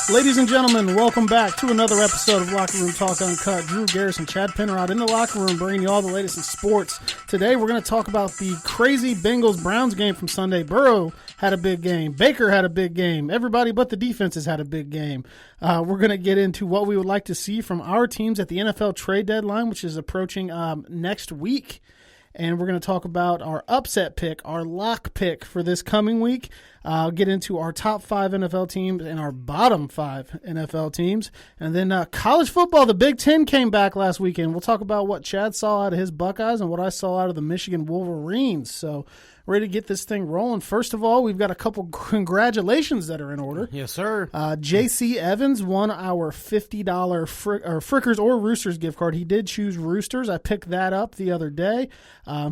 Ladies and gentlemen, welcome back to another episode of Locker Room Talk Uncut. Drew Garrison, Chad Penrod in the locker room bringing you all the latest in sports. Today we're going to talk about the crazy Bengals-Browns game from Sunday. Burrow had a big game. Baker had a big game. Everybody but the defenses had a big game. We're going to get into what we would like to see from our teams at the NFL trade deadline, which is approaching next week. And we're going to talk about our upset pick, our lock pick for this coming week. I'll get into our top 5 NFL teams and our bottom 5 NFL teams. And then college football, the Big Ten came back last weekend. We'll talk about what Chad saw out of his Buckeyes and what I saw out of the Michigan Wolverines. So ready to get this thing rolling. First of all, we've got a couple congratulations that are in order. Yes, sir. J.C. Evans won our $50 Frickers or Roosters gift card. He did choose Roosters. I picked that up the other day.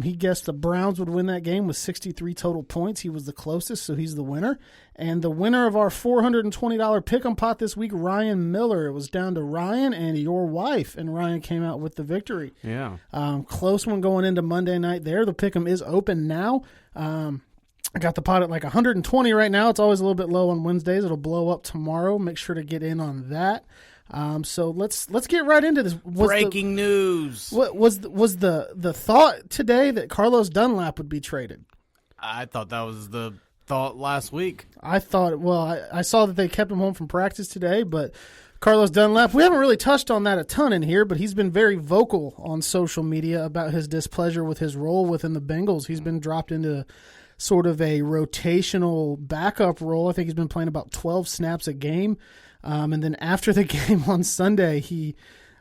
He guessed the Browns would win that game with 63 total points. He was the closest, so he's the winner. And the winner of our $420 pick-em pot this week, Ryan Miller. It was down to Ryan and your wife, and Ryan came out with the victory. Yeah. Close one going into Monday night there. The pick-em is open now. I got the pot at like 120 right now. It's always a little bit low on Wednesdays. It'll blow up tomorrow. Make sure to get in on that. So let's get right into this. Breaking news. What was the thought today that Carlos Dunlap would be traded? I thought that was the thought last week. I thought, well, I saw that they kept him home from practice today, but Carlos Dunlap, we haven't really touched on that a ton in here, but he's been very vocal on social media about his displeasure with his role within the Bengals. He's been dropped into sort of a rotational backup role. I think he's been playing about 12 snaps a game. And then after the game on Sunday,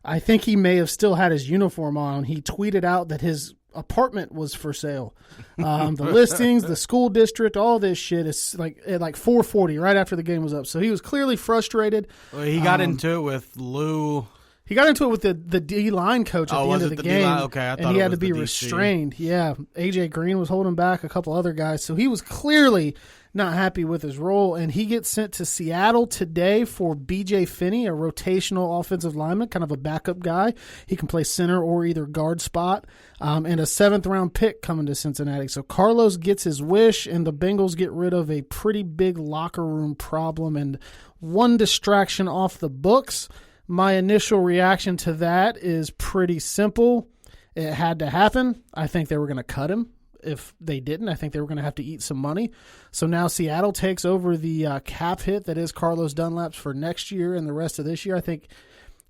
I think he may have still had his uniform on. He tweeted out that his apartment was for sale. The listings, the school district, all this shit is like at like 4:40 right after the game was up. So he was clearly frustrated. Well, he got into it with Lou. He got into it with the D-line coach at the end of the game. D-line? Okay, I thought and he it had was to be the DC. restrained. Yeah, A.J. Green was holding back, a couple other guys. So he was clearly not happy with his role, and he gets sent to Seattle today for B.J. Finney, a rotational offensive lineman, kind of a backup guy. He can play center or either guard spot, and a 7th-round pick coming to Cincinnati. So Carlos gets his wish, and the Bengals get rid of a pretty big locker room problem and one distraction off the books. My initial reaction to that is pretty simple. It had to happen. I think they were going to cut him. If they didn't, I think they were going to have to eat some money. So now Seattle takes over the cap hit that is Carlos Dunlap's for next year and the rest of this year. I think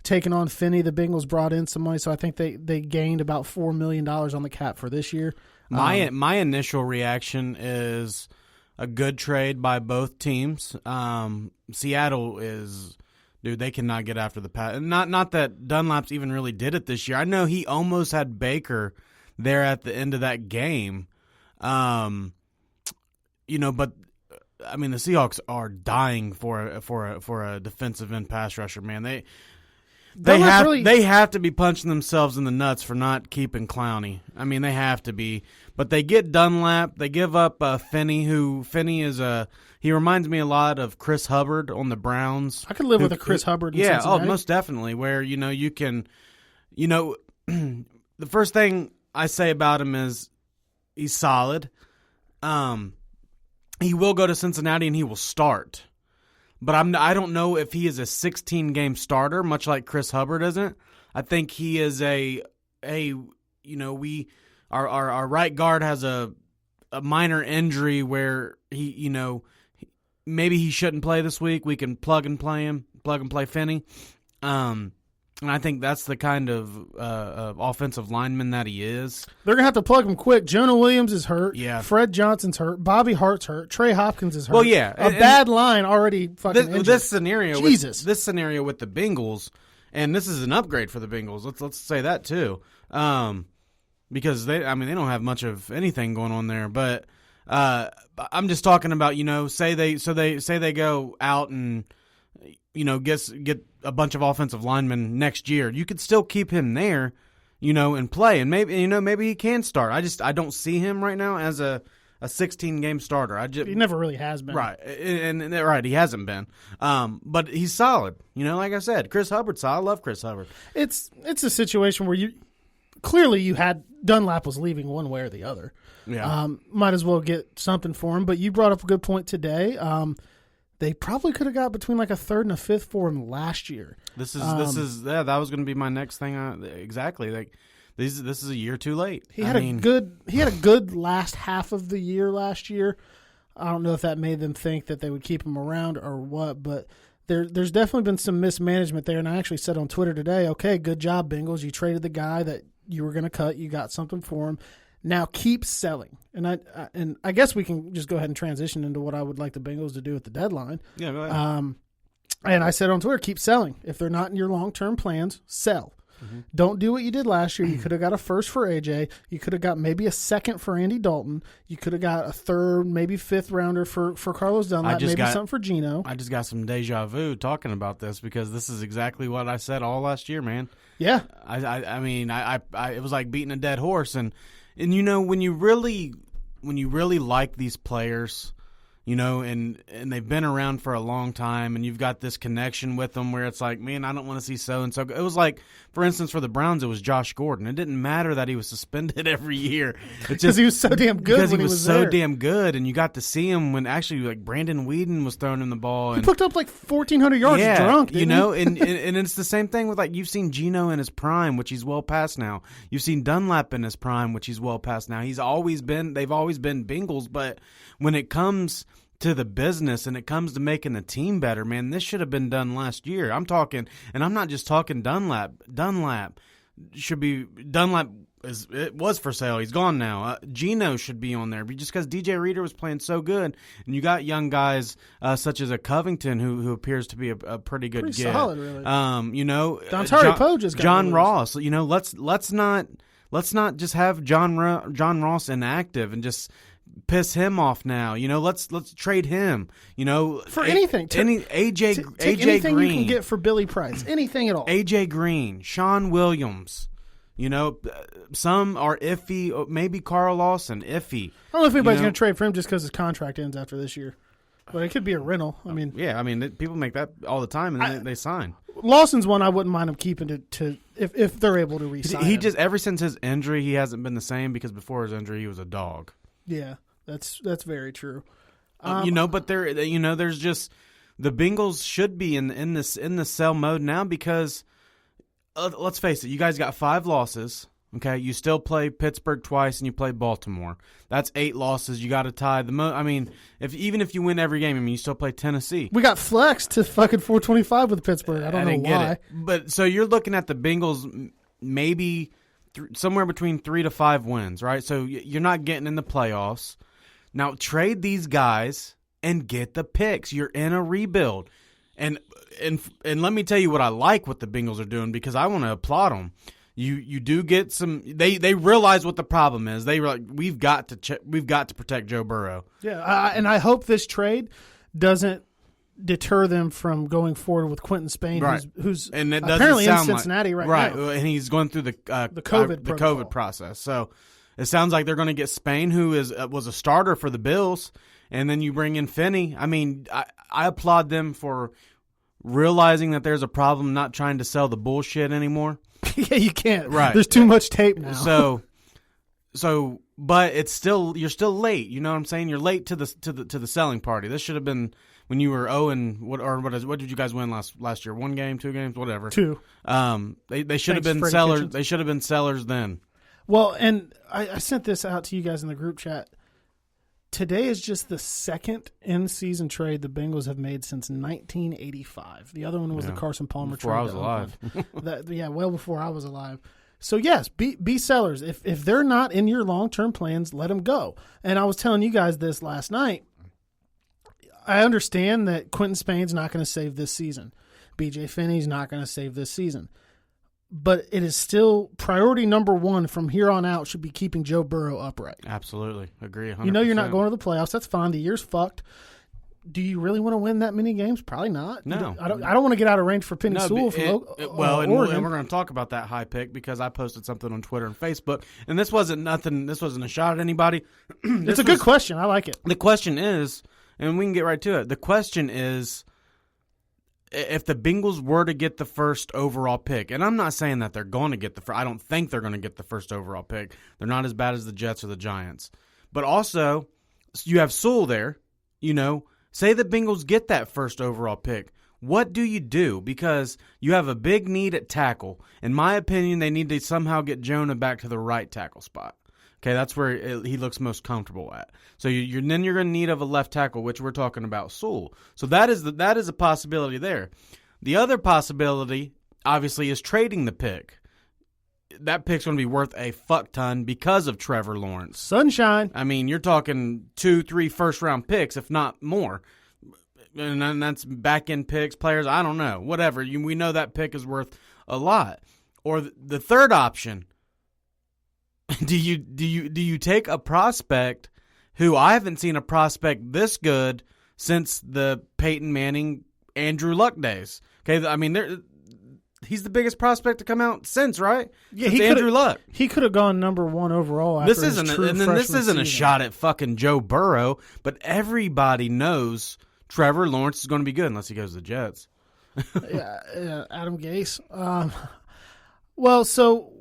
taking on Finney, the Bengals brought in some money, so I think they gained about $4 million on the cap for this year. My initial reaction is a good trade by both teams. Seattle is... Dude, they cannot get after the pass. Not that Dunlap's even really did it this year. I know he almost had Baker there at the end of that game. But I mean the Seahawks are dying for a defensive end pass rusher, man. They have to be punching themselves in the nuts for not keeping Clowney. I mean, they have to be. But they get Dunlap. They give up Finney, Finney is he reminds me a lot of Chris Hubbard on the Browns. I could live with a Chris Hubbard in Cincinnati. Most definitely, where, you can, the first thing I say about him is he's solid. He will go to Cincinnati and he will start. But I don't know if he is a 16-game starter, much like Chris Hubbard isn't. I think he is our right guard has a minor injury where he, maybe he shouldn't play this week. We can plug and play Finney. And I think that's the kind of offensive lineman that he is. They're going to have to plug him quick. Jonah Williams is hurt. Yeah. Fred Johnson's hurt. Bobby Hart's hurt. Trey Hopkins is hurt. Well, yeah. A bad line already fucking injured. This scenario with the Bengals, and this is an upgrade for the Bengals. Let's say that too. Because they don't have much of anything going on there, but I'm just talking about, say they go out and get a bunch of offensive linemen next year. You could still keep him there, and play, and maybe he can start. I don't see him right now as a 16-game starter. He never really has been. Right, and right, he hasn't been. But he's solid. Like I said, Chris Hubbard's solid. I love Chris Hubbard. It's a situation where you had Dunlap was leaving one way or the other. Yeah. Might as well get something for him. But you brought up a good point today. they probably could have got between like a third and a fifth for him last year. That was going to be my next thing. Exactly. Like this is a year too late. He had a good last half of the year last year. I don't know if that made them think that they would keep him around or what, but there's definitely been some mismanagement there. And I actually said on Twitter today, okay, good job, Bengals. You traded the guy that you were going to cut. You got something for him. Now keep selling. And I guess we can just go ahead and transition into what I would like the Bengals to do at the deadline. Yeah, go ahead. And I said on Twitter, keep selling. If they're not in your long-term plans, sell. Mm-hmm. Don't do what you did last year. You could have got a first for AJ. You could have got maybe a second for Andy Dalton. You could have got a third, maybe fifth rounder for Carlos Dunlap. Maybe something for Geno. I just got some deja vu talking about this because this is exactly what I said all last year, man. Yeah. I mean, it was like beating a dead horse. And you know, when you really like these players, you know, and they've been around for a long time, and you've got this connection with them where it's like, man, I don't want to see so-and-so. It was like, for instance, for the Browns, it was Josh Gordon. It didn't matter that he was suspended every year. Because he was so damn good because when he was so there. damn good, and you got to see him when actually, like, Brandon Weeden was throwing him the ball. And he picked up like 1,400 yards drunk, didn't you know, he? and it's the same thing with, like, you've seen Geno in his prime, which he's well past now. You've seen Dunlap in his prime, which he's well past now. They've always been Bengals, but when it comes to the business and it comes to making the team better, man, this should have been done last year. I'm talking, and I'm not just talking Dunlap. Dunlap was for sale. He's gone now. Geno should be on there just because DJ Reader was playing so good, and you got young guys such as a Covington who appears to be a pretty good get. Solid, really. You know, Dontari Poe just got John Ross. You know, let's not just have John Ross inactive and just piss him off now. You know, let's trade him. You know, for anything. AJ anything Green. You can get for Billy Price. Anything at all. AJ Green, Sean Williams. You know, some are iffy. Maybe Carl Lawson, iffy. I don't know if anybody's going to trade for him just because his contract ends after this year. But it could be a rental. I mean, people make that all the time, and they sign. Lawson's one I wouldn't mind him keeping to if they're able to re-sign him. Just ever since his injury, he hasn't been the same because before his injury, he was a dog. Yeah, that's very true. You know, but there's just the Bengals should be in the sell mode now because let's face it, you guys got 5 losses. Okay, you still play Pittsburgh twice and you play Baltimore. That's 8 losses. You got to tie the I mean, even if you win every game, I mean, you still play Tennessee. We got flexed to fucking 425 with Pittsburgh. I don't know why. Get it. But so you're looking at the Bengals maybe somewhere between 3 to 5 wins, right? So you're not getting in the playoffs. Now trade these guys and get the picks. You're in a rebuild, and let me tell you what I like what the Bengals are doing because I want to applaud them. You do get some. They realize what the problem is. They were like, we've got to protect Joe Burrow. Yeah, and I hope this trade doesn't deter them from going forward with Quentin Spain, right. who's and it apparently in Cincinnati right now. And he's going through the COVID process. So it sounds like they're going to get Spain, who was a starter for the Bills, and then you bring in Finney. I mean, I applaud them for realizing that there's a problem, not trying to sell the bullshit anymore. Yeah, you can't. Right. There's too much tape now. So, but you're still late. You know what I'm saying? You're late to the selling party. This should have been when you were 0 and what did you guys win last year? 1 game, 2 games, whatever. 2. They should have been sellers. Kitchens. They should have been sellers then. Well, and I sent this out to you guys in the group chat. Today is just the second in-season trade the Bengals have made since 1985. The other one was the Carson Palmer before trade. I was alive. Well before I was alive. So, yes, be sellers. If they're not in your long-term plans, let them go. And I was telling you guys this last night. I understand that Quentin Spain's not going to save this season. B.J. Finney's not going to save this season. But it is still priority number 1 from here on out should be keeping Joe Burrow upright. Absolutely. Agree 100%. You know you're not going to the playoffs. That's fine. The year's fucked. Do you really want to win that many games? Probably not. No. I don't want to get out of range for Penny Sewell from Oregon. And we're going to talk about that high pick because I posted something on Twitter and Facebook. And this wasn't nothing. This wasn't a shot at anybody. It's a good question. I like it. The question is, and we can get right to it. The question is, if the Bengals were to get the first overall pick, and I'm not saying that they're going to get the first. I don't think they're going to get the first overall pick. They're not as bad as the Jets or the Giants. But also, you have Sewell there, you know, Say the Bengals get that first overall pick. What do you do? Because you have a big need at tackle. In my opinion, they need to somehow get Jonah back to the right tackle spot. Okay, that's where he looks most comfortable at. So then you're going to need of a left tackle, which we're talking about Sewell. So that is a possibility there. The other possibility, obviously, is trading the pick. That pick's going to be worth a fuck ton because of Trevor Lawrence. Sunshine. I mean, you're talking 2-3 first-round picks, if not more. And that's back-end picks, players, I don't know, whatever. We know that pick is worth a lot. Or the third option, do you take a prospect who I haven't seen a prospect this good since the Peyton Manning, Andrew Luck days? Okay, I mean, he's the biggest prospect to come out since, right? Yeah, since Andrew Luck. He could have gone number 1 overall. After this isn't season. A shot at fucking Joe Burrow, but everybody knows Trevor Lawrence is going to be good unless he goes to the Jets. yeah, Adam Gase. Well, so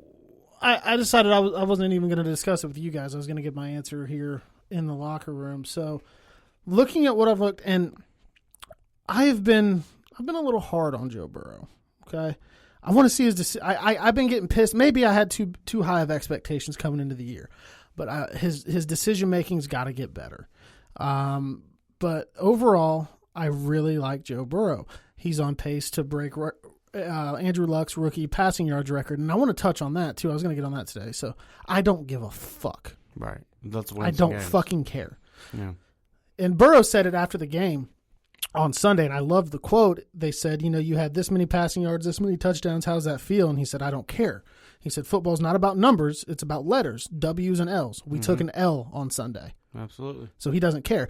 I decided I wasn't even going to discuss it with you guys. I was going to give my answer here in the locker room. So, looking at what I've looked, and I've been a little hard on Joe Burrow. Okay, I want to see his. I've been getting pissed. Maybe I had too high of expectations coming into the year, but his decision making's got to get better. But overall, I really like Joe Burrow. He's on pace to break Andrew Luck's rookie passing yards record, and I want to touch on that too. I was going to get on that today, so I don't give a fuck. Right, that's what I don't fucking care. Yeah. And Burrow said it after the game on Sunday, and I loved the quote. They said, you had this many passing yards, this many touchdowns. How's that feel? And he said, I don't care. He said, football's not about numbers. It's about letters, W's and L's. We took an L on Sunday. Absolutely. So he doesn't care.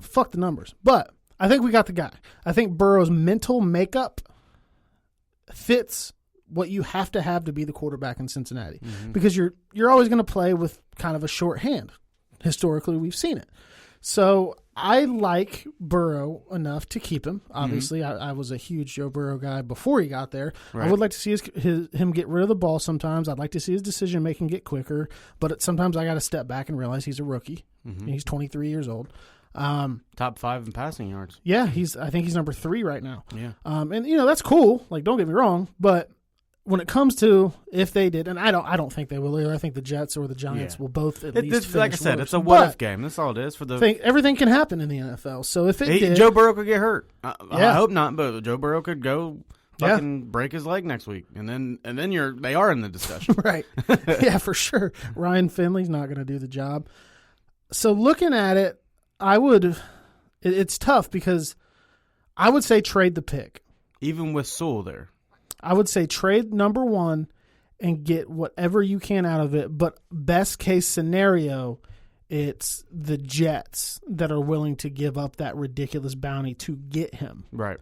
Fuck the numbers. But I think we got the guy. I think Burrow's mental makeup fits what you have to be the quarterback in Cincinnati. Mm-hmm. Because you're always going to play with kind of a short hand. Historically, we've seen it. So I like Burrow enough to keep him. Obviously, I was a huge Joe Burrow guy before he got there. Right. I would like to see him get rid of the ball sometimes. I'd like to see his decision-making get quicker. But sometimes I got to step back and realize he's a rookie. Mm-hmm. He's 23 years old. Top 5 in passing yards. Yeah, I think he's number 3 right now. Yeah. And that's cool. Like, don't get me wrong, but when it comes to if they did, and I don't think they will either. I think the Jets or the Giants will both at least finish like I said, worse. It's a what-if game. That's all it is. Everything can happen in the NFL. So if it did, Joe Burrow could get hurt. I hope not, but Joe Burrow could go fucking break his leg next week, and then they are in the discussion. Right. Yeah, for sure. Ryan Finley's not going to do the job. So looking at it, it's tough because I would say trade the pick. Even with Sewell there. I would say trade number 1 and get whatever you can out of it. But best case scenario, it's the Jets that are willing to give up that ridiculous bounty to get him. Right.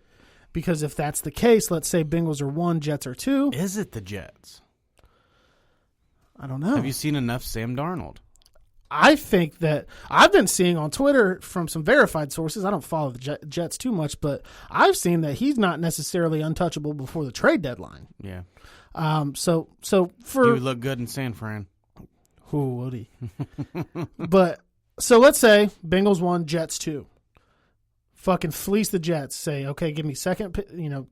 Because if that's the case, let's say Bengals are 1, Jets are 2. Is it the Jets? I don't know. Have you seen enough Sam Darnold? I think that I've been seeing on Twitter from some verified sources. I don't follow the Jets too much, but I've seen that he's not necessarily untouchable before the trade deadline. Yeah. So for he would look good in San Fran. Who would he? But so let's say Bengals 1, Jets 2. Fucking fleece the Jets. Say, okay, give me second,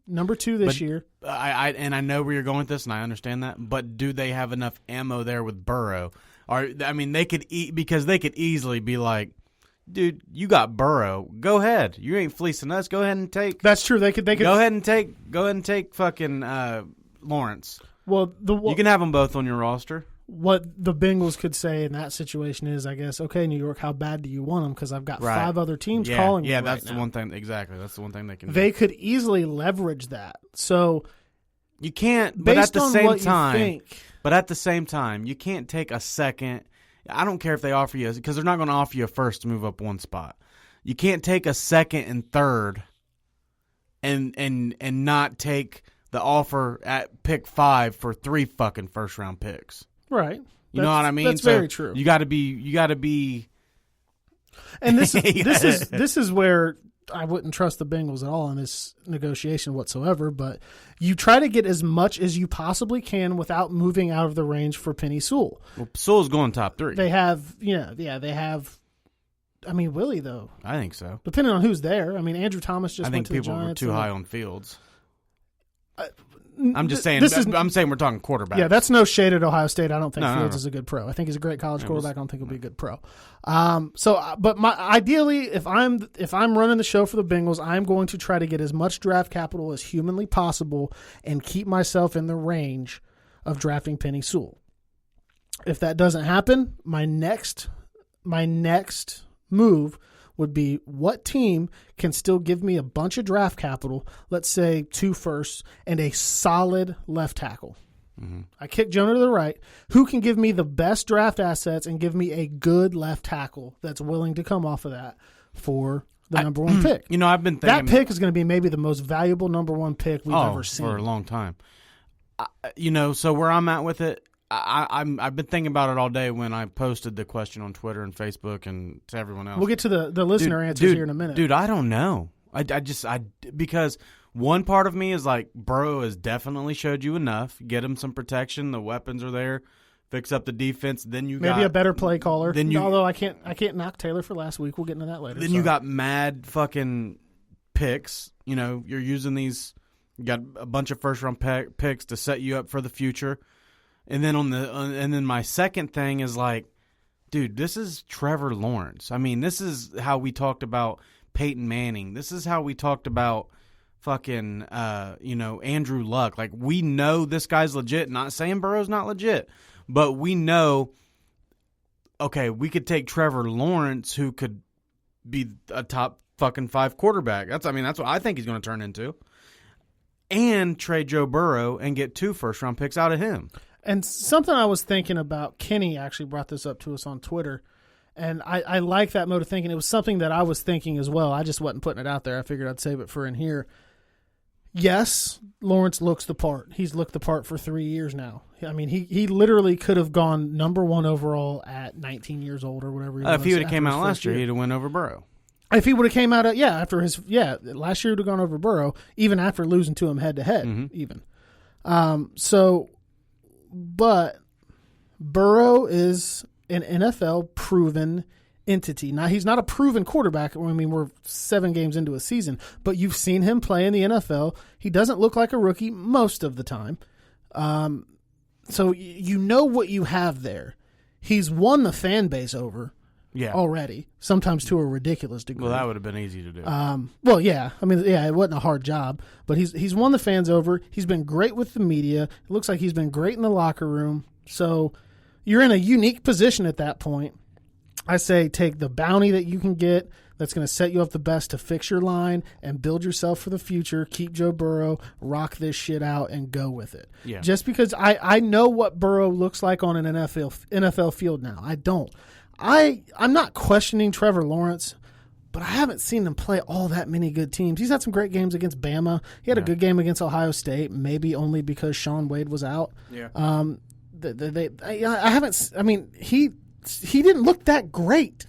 number 2 this year. I know where you're going with this, and I understand that. But do they have enough ammo there with Burrow? They could because they could easily be like, dude, you got Burrow. Go ahead. You ain't fleecing us. Go ahead and take. That's true. They could go ahead and take fucking Lawrence. Well, you can have them both on your roster. What the Bengals could say in that situation is, I guess, okay, New York, how bad do you want them? Because I've got 5 other teams calling me. Yeah, that's the one thing. Exactly, that's the one thing they can. They could easily leverage that. So you can't. But at the same time, you can't take a second. I don't care if they offer you, because they're not going to offer you a first to move up 1 spot. You can't take a second and third, and not take the offer at pick 5 for 3 fucking first round picks. Right. You know what I mean? That's very true. You got to be. And this is where I wouldn't trust the Bengals at all in this negotiation whatsoever. But you try to get as much as you possibly can without moving out of the range for Penny Sewell. Well, Sewell's going top 3. They have, they have I mean, will he though? I think so. Depending on who's there. I mean, Andrew Thomas just I went think to the Giants. people were too high on Fields. I'm just saying. I'm saying we're talking quarterback. Yeah, that's no shade at Ohio State. I don't think Fields is a good pro. I think he's a great college quarterback. I don't think he'll be a good pro. But ideally, if I'm running the show for the Bengals, I'm going to try to get as much draft capital as humanly possible and keep myself in the range of drafting Penei Sewell. If that doesn't happen, my next move would be what team can still give me a bunch of draft capital, let's say 2 firsts, and a solid left tackle. Mm-hmm. I kick Jonah to the right. Who can give me the best draft assets and give me a good left tackle that's willing to come off of that for the number 1 pick? I've been thinking that pick is going to be maybe the most valuable number 1 pick we've ever seen for a long time. So where I'm at with it, I've been thinking about it all day when I posted the question on Twitter and Facebook and to everyone else. We'll get to the listener answers here in a minute. Dude, I don't know. Because one part of me is like, Burrow has definitely showed you enough. Get him some protection. The weapons are there. Fix up the defense. Then you maybe a better play caller. Although I can't knock Taylor for last week. We'll get into that later. Then you got mad fucking picks. You're using these. You got a bunch of first round picks to set you up for the future. And then and then my second thing is like, dude, this is Trevor Lawrence. I mean, this is how we talked about Peyton Manning. This is how we talked about fucking Andrew Luck. Like, we know this guy's legit. Not saying Burrow's not legit, but we know. Okay, we could take Trevor Lawrence, who could be a top fucking 5 quarterback. That's what I think he's going to turn into, and trade Joe Burrow and get 2 first-round picks out of him. And something I was thinking about, Kenny actually brought this up to us on Twitter, and I like that mode of thinking. It was something that I was thinking as well. I just wasn't putting it out there. I figured I'd save it for in here. Yes, Lawrence looks the part. He's looked the part for 3 years now. I mean, he literally could have gone number 1 overall at 19 years old or whatever. If he would have came out last year, he'd have went over Burrow. If he would have came out last year would have gone over Burrow, even after losing to him head to head, even. But Burrow is an NFL proven entity. Now, he's not a proven quarterback. I mean, we're 7 games into a season, but you've seen him play in the NFL. He doesn't look like a rookie most of the time. So you know what you have there. He's won the fan base over already, sometimes to a ridiculous degree. Well, that would have been easy to do. It wasn't a hard job, but he's won the fans over. He's been great with the media. It looks like he's been great in the locker room. So you're in a unique position at that point. I say take the bounty that you can get that's going to set you up the best to fix your line and build yourself for the future. Keep Joe Burrow, rock this shit out, and go with it. Yeah. Just because I know what Burrow looks like on an NFL field now. I don't. I'm not questioning Trevor Lawrence, but I haven't seen him play all that many good teams. He's had some great games against Bama. He had a good game against Ohio State, maybe only because Sean Wade was out. Yeah. He didn't look that great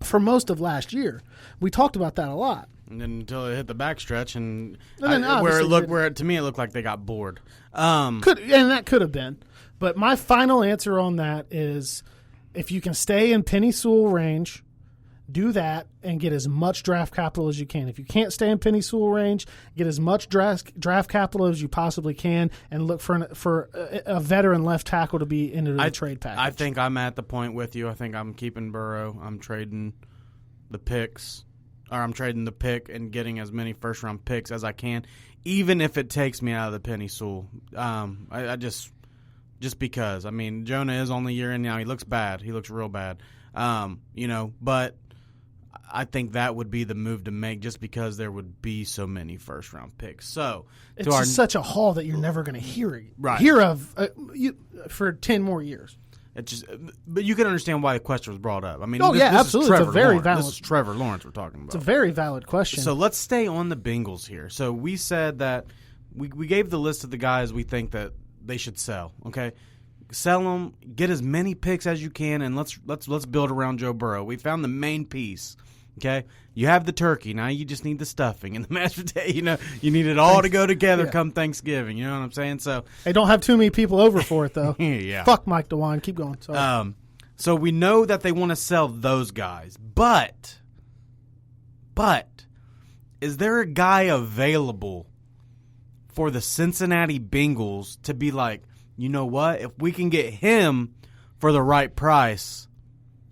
for most of last year. We talked about that a lot. And then until it hit the backstretch, and to me it looked like they got bored. And that could have been. But my final answer on that is, if you can stay in Penei Sewell range, do that and get as much draft capital as you can. If you can't stay in Penei Sewell range, get as much draft capital as you possibly can, and look for a veteran left tackle to be into the trade package. I think I'm at the point with you. I think I'm keeping Burrow. I'm trading the picks, or I'm trading the pick and getting as many first round picks as I can, even if it takes me out of the Penei Sewell. Just because. I mean, Jonah is only a year in now. He looks bad. He looks real bad. But I think that would be the move to make, just because there would be so many first-round picks. So it's just such a haul that you're never going to hear of for 10 more years. But you can understand why the question was brought up. I mean, absolutely. It's a very valid. This is Trevor Lawrence we're talking about. It's a very valid question. So let's stay on the Bengals here. So we said that we gave the list of the guys we think that they should sell. Okay, sell them, get as many picks as you can, and let's build around Joe Burrow. We found the main piece. Okay, you have the turkey. Now you just need the stuffing and the mashed potato. You need it all to go together come Thanksgiving. You know what I'm saying? So hey, don't have too many people over for it though. Yeah. Fuck Mike DeWine. Keep going. Sorry. So we know that they want to sell those guys. But, is there a guy available for the Cincinnati Bengals to be like, you know what? If we can get him for the right price,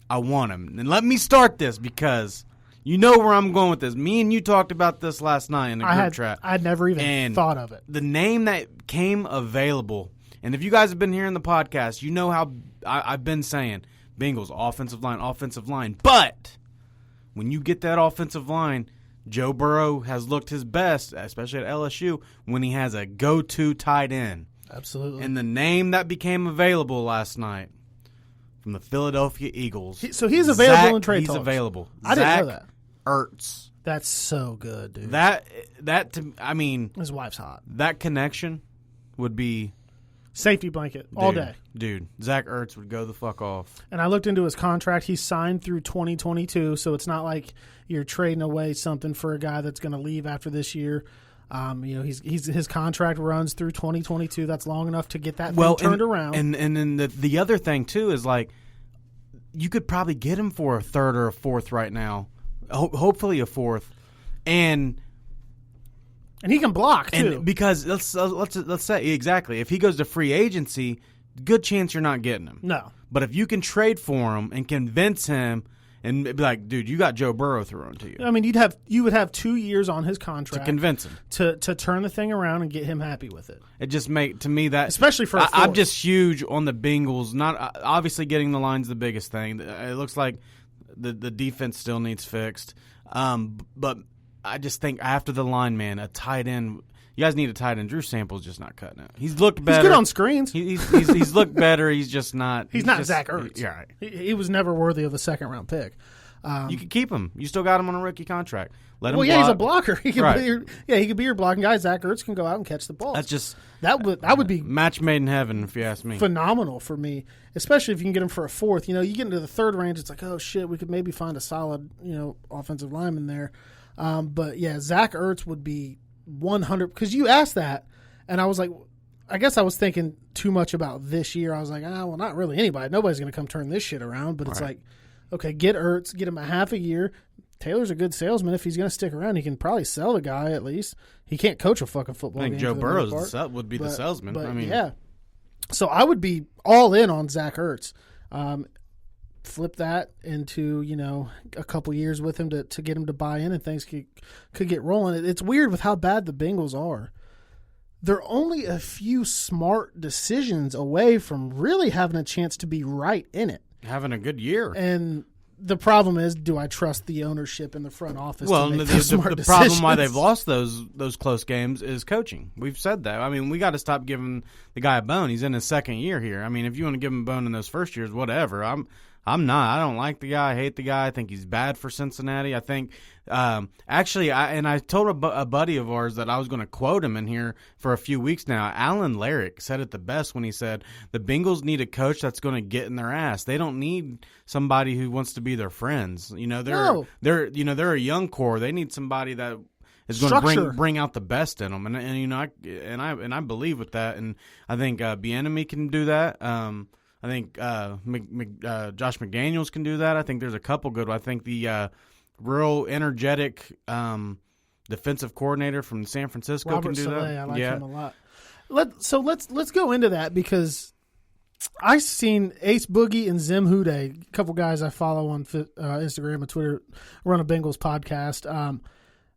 I want him. And let me start this because you know where I'm going with this. Me and you talked about this last night in the group chat. I'd never even thought of it. The name that came available, and if you guys have been hearing the podcast, you know how I've been saying Bengals, offensive line. But when you get that offensive line, Joe Burrow has looked his best, especially at LSU, when he has a go-to tight end. Absolutely. And the name that became available last night from the Philadelphia Eagles. So he's available in trade He's talks. available. I didn't know that. Ertz. That's so good, dude. His wife's hot. That connection would be safety blanket all day. Dude, Zach Ertz would go the fuck off. And I looked into his contract. He's signed through 2022, so it's not like you're trading away something for a guy that's going to leave after this year. His contract runs through 2022. That's long enough to get that thing turned around. And then the other thing too is like you could probably get him for a third or a fourth right now. Hopefully a fourth, and he can block too. And because let's say exactly if he goes to free agency, good chance you're not getting him. No, but if you can trade for him and convince him and be like, dude, you got Joe Burrow thrown to you. I mean, you would have 2 years on his contract to convince him to turn the thing around and get him happy with it. It just to me that especially for I'm just huge on the Bengals. Not obviously getting the line's the biggest thing. It looks like the defense still needs fixed. But I just think after the line, man, a tight end. You guys need a tight end. Drew Sample's just not cutting it. He's looked better. He's good on screens. He's looked better. He's just not. He's not Zach Ertz. Yeah, right. He was never worthy of a second-round pick. You can keep him. You still got him on a rookie contract. Let him. Well, block. He's a blocker. He could be your blocking guy. Zach Ertz can go out and catch the ball. That's just that would be match made in heaven, if you ask me. Phenomenal for me, especially if you can get him for a fourth. You get into the third range, it's like, oh shit, we could maybe find a solid offensive lineman there. But yeah, Zach Ertz would be 100 because you asked that, and I was like, I guess I was thinking too much about this year. I was like, well, not really anybody. Nobody's going to come turn this shit around. But it's like, okay, get Ertz, get him a half a year. Taylor's a good salesman. If he's going to stick around, he can probably sell the guy at least. He can't coach a fucking football game. I think Joe Burrow would be the salesman. But, I mean, yeah. So I would be all in on Zach Ertz. Flip that into a couple years with him to get him to buy in and things could get rolling. It's weird with how bad the Bengals are. They're only a few smart decisions away from really having a chance to be right in it. Having a good year. And the problem is, do I trust the ownership in the front office well, to make those smart the problem why decisions? they've lost those close games is coaching. We've said that. I mean, we got to stop giving the guy a bone. He's in his second year here. I mean, if you want to give him a bone in those first years, whatever. I'm not. I don't like the guy. I hate the guy. I think he's bad for Cincinnati. I think I told a buddy of ours that I was going to quote him in here for a few weeks now. Alan Larrick said it the best when he said the Bengals need a coach that's going to get in their ass. They don't need somebody who wants to be their friends. They're a young core. They need somebody that is going to bring out the best in them. And I believe with that. And I think Bieniemy can do that. I think Josh McDaniels can do that. I think there's a couple good ones. I think the real energetic defensive coordinator from San Francisco Robert can do Saleh, that. I like him a lot. Let's go into that because I've seen Ace Boogie and Zim Hude, a couple guys I follow on Instagram and Twitter, run a Bengals podcast.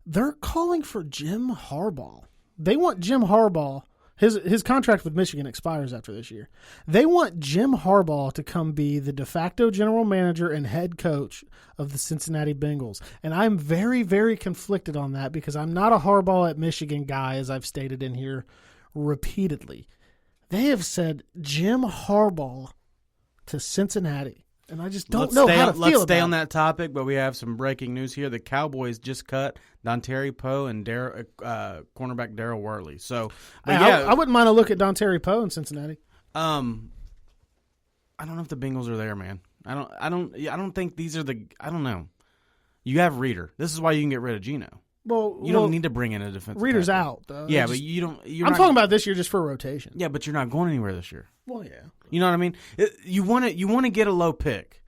They're calling for Jim Harbaugh. They want Jim Harbaugh. His contract with Michigan expires after this year. They want Jim Harbaugh to come be the de facto general manager and head coach of the Cincinnati Bengals. And I'm very, very conflicted on that because I'm not a Harbaugh at Michigan guy, as I've stated in here repeatedly. They have said Jim Harbaugh to Cincinnati. And I just don't know how to feel about it. Let's stay on that topic, but we have some breaking news here. The Cowboys just cut Dontari Poe and cornerback Darryl Worley. So, I wouldn't mind a look at Dontari Poe in Cincinnati. I don't know if the Bengals are there, man. I don't think these are the. I don't know. You have Reeder. This is why you can get rid of Geno. Well, you don't need to bring in a defensive. Reeder's tackle. out, though. Yeah, but you don't. I'm talking about this year just for rotation. Yeah, but you're not going anywhere this year. Well, yeah. You know what I mean? You want to get a low pick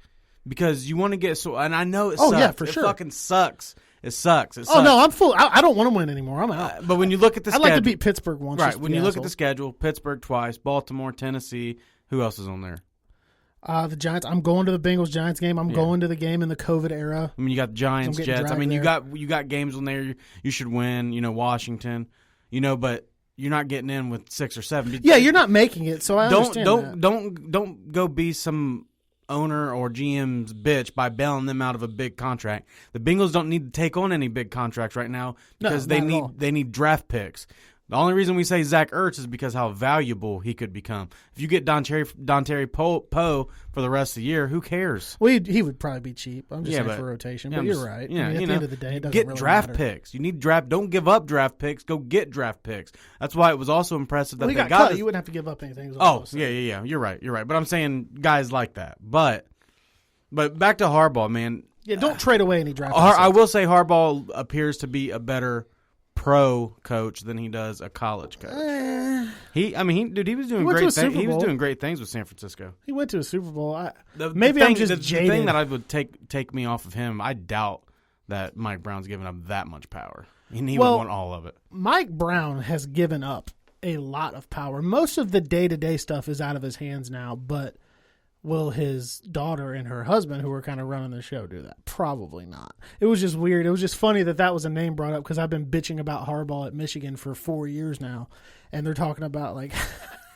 because you want to get and I know it sucks. Oh, yeah, for sure. It fucking sucks. It sucks. Oh, no, I'm full. I don't want to win anymore. I'm out. But when you look at the schedule. I'd like to beat Pittsburgh once. Right. When you look at the schedule, Pittsburgh twice, Baltimore, Tennessee. Who else is on there? The Giants. I'm going to the Bengals-Giants game. I'm going to the game in the COVID era. I mean, you got Giants, Jets. I mean, you got games on there you should win. Washington. But you're not getting in with 6 or 7. Yeah, you're not making it. So I understand that. Don't go be some owner or GM's bitch by bailing them out of a big contract. The Bengals don't need to take on any big contracts right now because they need draft picks. The only reason we say Zach Ertz is because how valuable he could become. If you get Dontari Poe for the rest of the year, who cares? Well, he would probably be cheap. I'm just saying for rotation. But you're right. Yeah, at the end of the day, it doesn't get really draft matter. picks. You need draft. Don't give up draft picks. Go get draft picks. That's why it was also impressive that he they got cut. You wouldn't have to give up anything. Yeah. You're right. But I'm saying guys like that. But back to Harbaugh, man. Yeah, don't trade away any draft picks. I will say Harbaugh appears to be a better pro coach than he does a college coach. He was doing great things. He was doing great things with San Francisco. He went to a Super Bowl. I'm just jaded. The thing that I would take me off of him, I doubt that Mike Brown's given up that much power. And he would want all of it. Mike Brown has given up a lot of power. Most of the day-to-day stuff is out of his hands now, but will his daughter and her husband, who are kind of running the show, do that? Probably not. It was just weird. It was just funny that was a name brought up because I've been bitching about Harbaugh at Michigan for 4 years now, and they're talking about like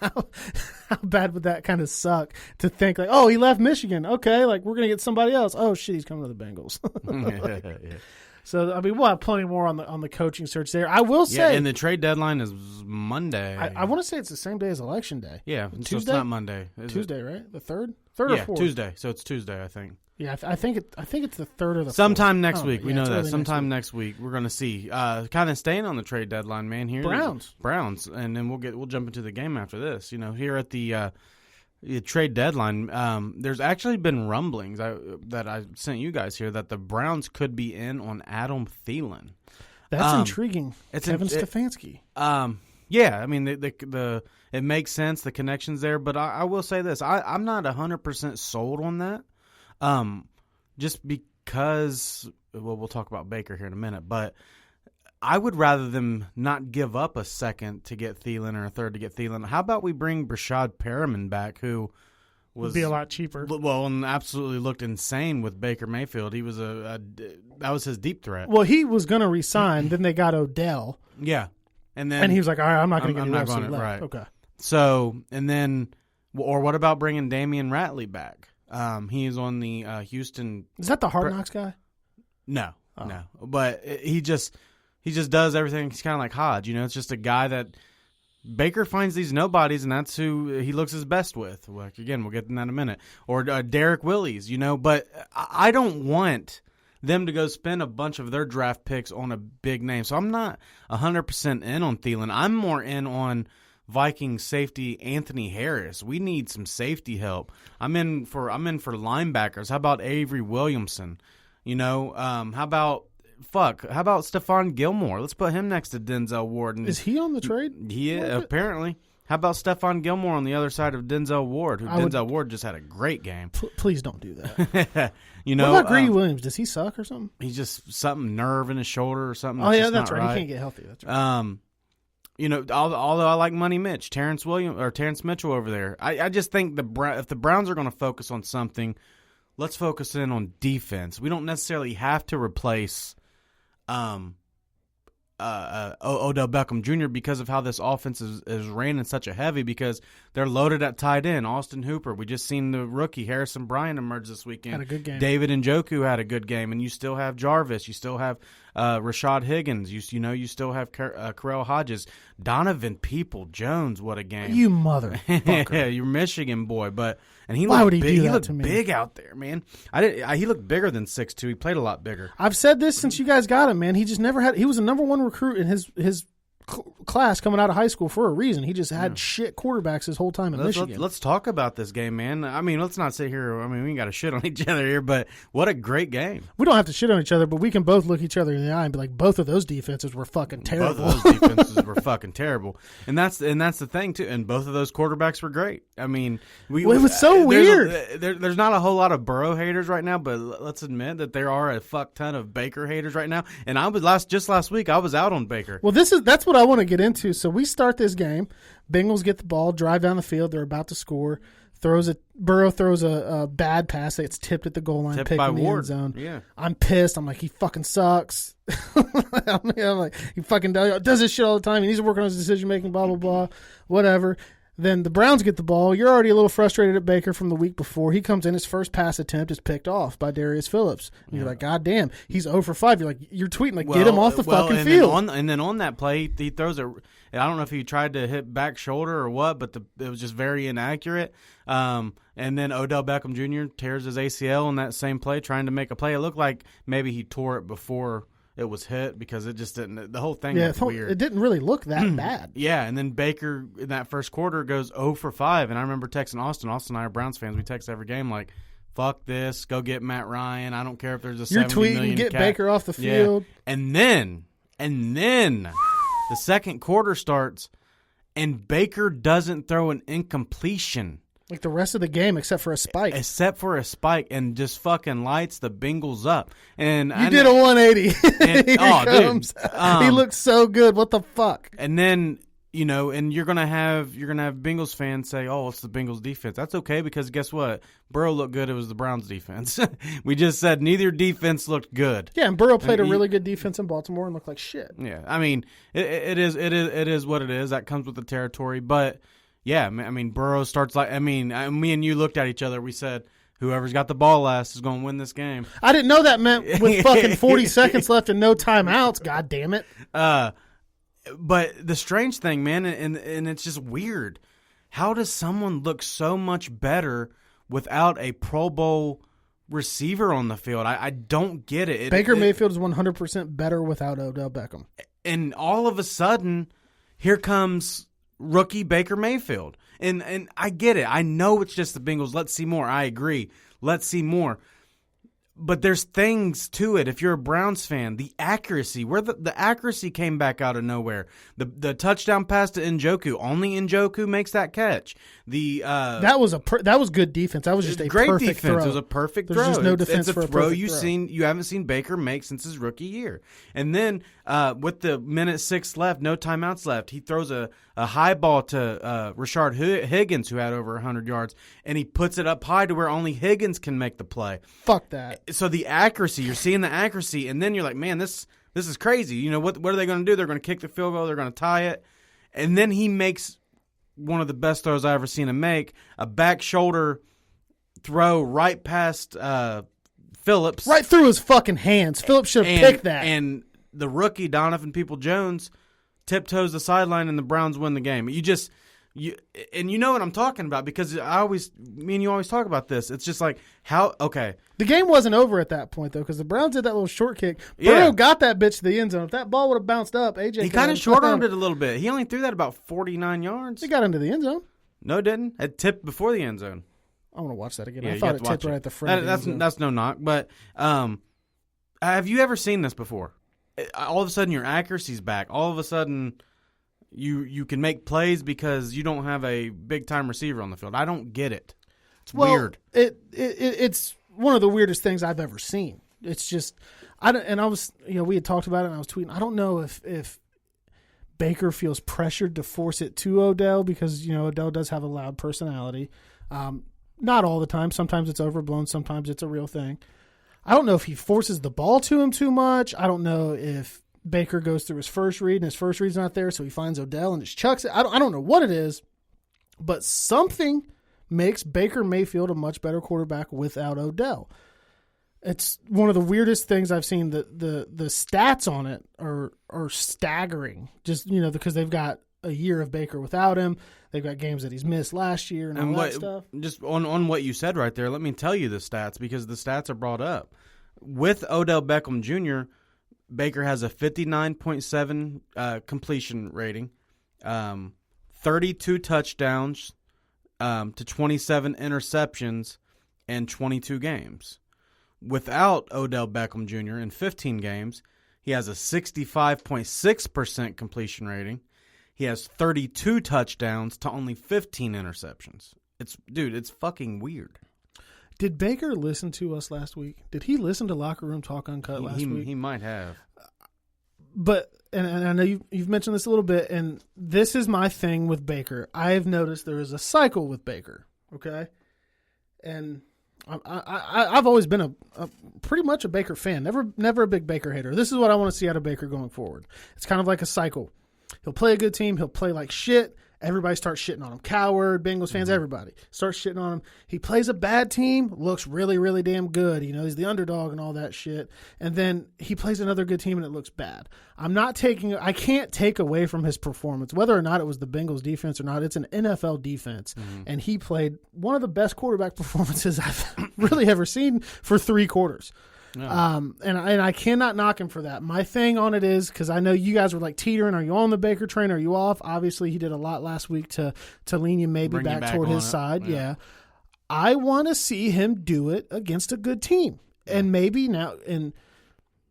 how bad would that kind of suck to think like, oh, he left Michigan. Okay, like we're gonna get somebody else. Oh shit, he's coming to the Bengals. Yeah. So we'll have plenty more on the coaching search there. I will say, and the trade deadline is Monday. I want to say it's the same day as Election Day. Yeah, Tuesday. So it's not Monday. Tuesday, right? The third or fourth? Tuesday. So it's Tuesday, I think. Yeah, I think it's the third or the sometime fourth. Next week. We know that sometime next week we're going to see. Kind of staying on the trade deadline, man. Here, Browns, and then we'll jump into the game after this. Here at the trade deadline, there's actually been rumblings that I sent you guys here that the Browns could be in on Adam Thielen. That's intriguing. It's Kevin Stefanski. Yeah, I mean it makes sense, the connection's there, but I will say this: I'm not 100% sold on that. Just because, we'll talk about Baker here in a minute, but I would rather them not give up a second to get Thielen or a third to get Thielen. How about we bring Brashad Perriman back, who would be a lot cheaper. Well, and absolutely looked insane with Baker Mayfield. He was that was his deep threat. Well, he was going to resign. Then they got Odell. Yeah, and he was like, all right, I'm not going to get not going to right. Okay. So and then, or what about bringing Damian Ratley back? He is on the Houston. Is that the Hard Knocks guy? No. But he just does everything. He's kind of like Hodge, It's just a guy that Baker finds these nobodies, and that's who he looks his best with. Like, again, we'll get in that in a minute. Or Derek Willis, But I don't want them to go spend a bunch of their draft picks on a big name. So I'm not 100% in on Thielen. I'm more in on Viking safety Anthony Harris. We need some safety help. I'm in for linebackers. How about Avery Williamson? How about Stephon Gilmore? Let's put him next to Denzel Ward. Is he on the trade? He is, apparently. How about Stephon Gilmore on the other side of Denzel Ward? Ward just had a great game. Please don't do that. What about Greedy Williams? Does he suck or something? He's just something nerve in his shoulder or something. Oh yeah, that's right. He can't get healthy. That's right. Although I like Money Mitch, Terrence Mitchell over there, I just think if the Browns are going to focus on something, let's focus in on defense. We don't necessarily have to replace Odell Beckham Jr. because of how this offense is ran in such a heavy, because they're loaded at tight end. Austin Hooper, we just seen the rookie Harrison Bryant emerge this weekend. Had a good game. David Njoku had a good game, and you still have Jarvis. You still have Rashad Higgins. You still have Karel Hodges. Donovan People-Jones, what a game. You motherfucker. Yeah, you're Michigan boy, and he Why looked would he big. do He that looked to me? big out there, man. He looked bigger than 6'2". He played a lot bigger. I've said this since you guys got him, man. He just never had. He was a number one recruit in his class coming out of high school for a reason. He just had shit quarterbacks his whole time in Michigan. Let's talk about this game, man. I mean, let's not sit here. I mean, we ain't got to shit on each other here, but what a great game. We don't have to shit on each other, but we can both look each other in the eye and be like, both of those defenses were fucking terrible. Both of those defenses were fucking terrible, and that's the thing too. And both of those quarterbacks were great. I mean, it was so weird. There's not a whole lot of Burrow haters right now, but let's admit that there are a fuck ton of Baker haters right now. And I was last week I was out on Baker. Well, that's what I want to get into. So we start this game. Bengals get the ball, drive down the field. They're about to score. Burrow throws a bad pass. It's tipped at the goal line, picked in the end zone. Yeah. I'm pissed. I'm like, he fucking sucks. I'm like, he fucking does this shit all the time. He needs to work on his decision making. Blah blah blah. Whatever. Then the Browns get the ball. You're already a little frustrated at Baker from the week before. He comes in, his first pass attempt is picked off by Darius Phillips. And you're like, God damn, he's 0 for 5. You're tweeting like, get him off the fucking field. And then on that play, he throws I don't know if he tried to hit back shoulder or what, but it was just very inaccurate. And then Odell Beckham Jr. tears his ACL on that same play, trying to make a play. It looked like maybe he tore it before it was hit because it just didn't. The whole thing was weird. It didn't really look that bad. Yeah, and then Baker in that first quarter goes 0 for 5, and I remember texting Austin. Austin and I are Browns fans. We text every game like, "Fuck this, go get Matt Ryan. I don't care if there's a You're 70 tweeting, million get cap." Baker off the field. Yeah. And then the second quarter starts, and Baker doesn't throw an incompletion. Like the rest of the game, except for a spike. And just fucking lights the Bengals up. And you did a 180. And, dude. He looks so good. What the fuck? And then, and you're gonna have Bengals fans say, "Oh, it's the Bengals defense." That's okay because guess what? Burrow looked good. It was the Browns defense. We just said neither defense looked good. Yeah, and Burrow played a really good defense in Baltimore and looked like shit. Yeah, I mean, it is what it is. That comes with the territory, but. Yeah, I mean, Burrow starts me and you looked at each other. We said, whoever's got the ball last is going to win this game. I didn't know that meant with fucking 40 seconds left and no timeouts. God damn it. But the strange thing, man, and it's just weird. How does someone look so much better without a Pro Bowl receiver on the field? I don't get it. Baker Mayfield is 100% better without Odell Beckham. And all of a sudden, here comes rookie Baker Mayfield. And I get it. I know it's just the Bengals. Let's see more. I agree. Let's see more. But there's things to it. If you're a Browns fan, the accuracy, where the accuracy came back out of nowhere. The touchdown pass to Njoku, only Njoku makes that catch. That was good defense. That was just a great perfect defense. throw. It was a perfect There's throw. Just no defense it's for a a throw perfect throw. You haven't seen Baker make since his rookie year. And then with the minute 6 left, no timeouts left, he throws a high ball to Rashard Higgins, who had over 100 yards, and he puts it up high to where only Higgins can make the play. Fuck that. So the accuracy, you're seeing the accuracy, and then you're like, man, this is crazy. What are they going to do? They're going to kick the field goal. They're going to tie it. And then he makes one of the best throws I've ever seen him make, a back shoulder throw right past Phillips. Right through his fucking hands. Phillips should have picked that. And the rookie, Donovan Peoples-Jones, tiptoes the sideline, and the Browns win the game. And you know what I'm talking about because me and you always talk about this. It's just like, okay. The game wasn't over at that point, though, because the Browns did that little short kick. Burrow got that bitch to the end zone. If that ball would have bounced up, AJ he kind of short-armed it a little bit. He only threw that about 49 yards. He got into the end zone. No, it didn't. It tipped before the end zone. I want to watch that again. Yeah, I thought it tipped right at the front. That's no knock. But have you ever seen this before? All of a sudden, your accuracy's back. All of a sudden, you can make plays because you don't have a big-time receiver on the field. I don't get it. It's weird. It's one of the weirdest things I've ever seen. It's just, we had talked about it, and I was tweeting. I don't know if Baker feels pressured to force it to Odell because Odell does have a loud personality. Not all the time. Sometimes it's overblown. Sometimes it's a real thing. I don't know if he forces the ball to him too much. I don't know if Baker goes through his first read and his first read's not there, so he finds Odell and just chucks it. I don't know what it is, but something makes Baker Mayfield a much better quarterback without Odell. It's one of the weirdest things I've seen. The stats on it are staggering. Just because they've got a year of Baker without him. They've got games that he's missed last year and all that stuff. Just on what you said right there, let me tell you the stats because the stats are brought up. With Odell Beckham Jr., Baker has a 59.7 completion rating, 32 touchdowns to 27 interceptions in 22 games. Without Odell Beckham Jr. in 15 games, he has a 65.6% completion rating. He has 32 touchdowns to only 15 interceptions. It's fucking weird. Did Baker listen to us last week? Did he listen to Locker Room Talk Uncut last week? He might have. But, and I know you've mentioned this a little bit, and this is my thing with Baker. I have noticed there is a cycle with Baker, okay? And I've always been a pretty much a Baker fan, never a big Baker hater. This is what I want to see out of Baker going forward. It's kind of like a cycle. He'll play a good team. He'll play like shit. Everybody starts shitting on him. Coward, Bengals fans, everybody starts shitting on him. He plays a bad team, looks really, really damn good. He's the underdog and all that shit. And then he plays another good team and it looks bad. I can't take away from his performance, whether or not it was the Bengals defense or not. It's an NFL defense. And he played one of the best quarterback performances I've really ever seen for 3 quarters. No. And I cannot knock him for that. My thing on it is, because I know you guys were like teetering, are you on the Baker train? Are you off? Obviously, he did a lot last week to lean you maybe back toward his side. Yeah. I want to see him do it against a good team. Yeah. And maybe now, and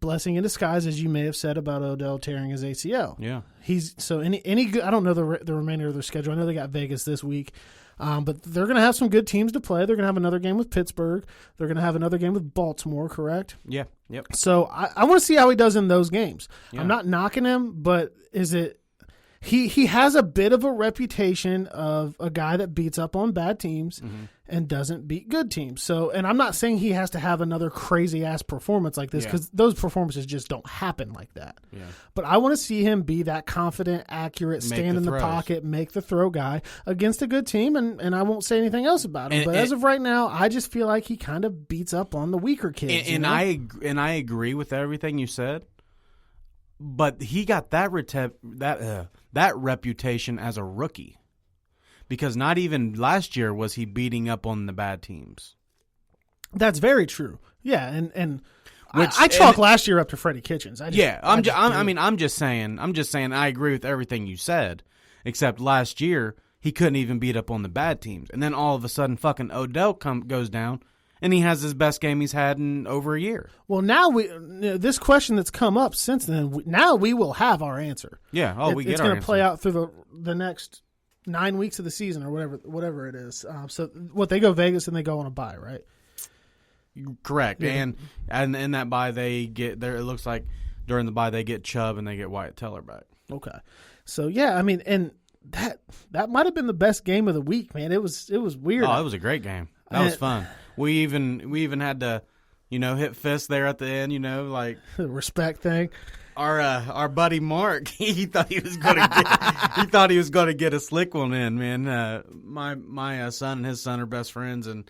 blessing in disguise, as you may have said about Odell tearing his ACL. Yeah. Any good, I don't know the remainder of their schedule. I know they got Vegas this week. But they're going to have some good teams to play. They're going to have another game with Pittsburgh. They're going to have another game with Baltimore, correct? Yeah. Yep. So I want to see how he does in those games. Yeah. I'm not knocking him, but is it he has a bit of a reputation of a guy that beats up on bad teams and doesn't beat good teams. So, and I'm not saying he has to have another crazy ass performance like this, because those performances just don't happen like that. Yeah. But I want to see him be that confident, accurate, stand in the pocket, make the throw guy against a good team, and I won't say anything else about him. But as of right now, I just feel like he kind of beats up on the weaker kids. And I agree with everything you said. But he got that reputation as a rookie, because not even last year was he beating up on the bad teams. That's very true. Yeah, and I chalk last year up to Freddie Kitchens. I'm just saying. I agree with everything you said, except last year he couldn't even beat up on the bad teams, and then all of a sudden, fucking Odell goes down. And he has his best game he's had in over a year. Well, now this question that's come up since then, now we will have our answer. Yeah, it's going to play out through the next 9 weeks of the season or whatever it is. So they go Vegas and they go on a bye, right? Correct. Yeah. And in that bye they get there. It looks like during the bye they get Chubb and they get Wyatt Teller back. Okay, so yeah, I mean, and that might have been the best game of the week, man. It was weird. Oh, it was a great game. That was fun. We even had to, hit fists there at the end, like the respect thing. Our buddy Mark, he thought he was going to get a slick one in, man. My son and his son are best friends, and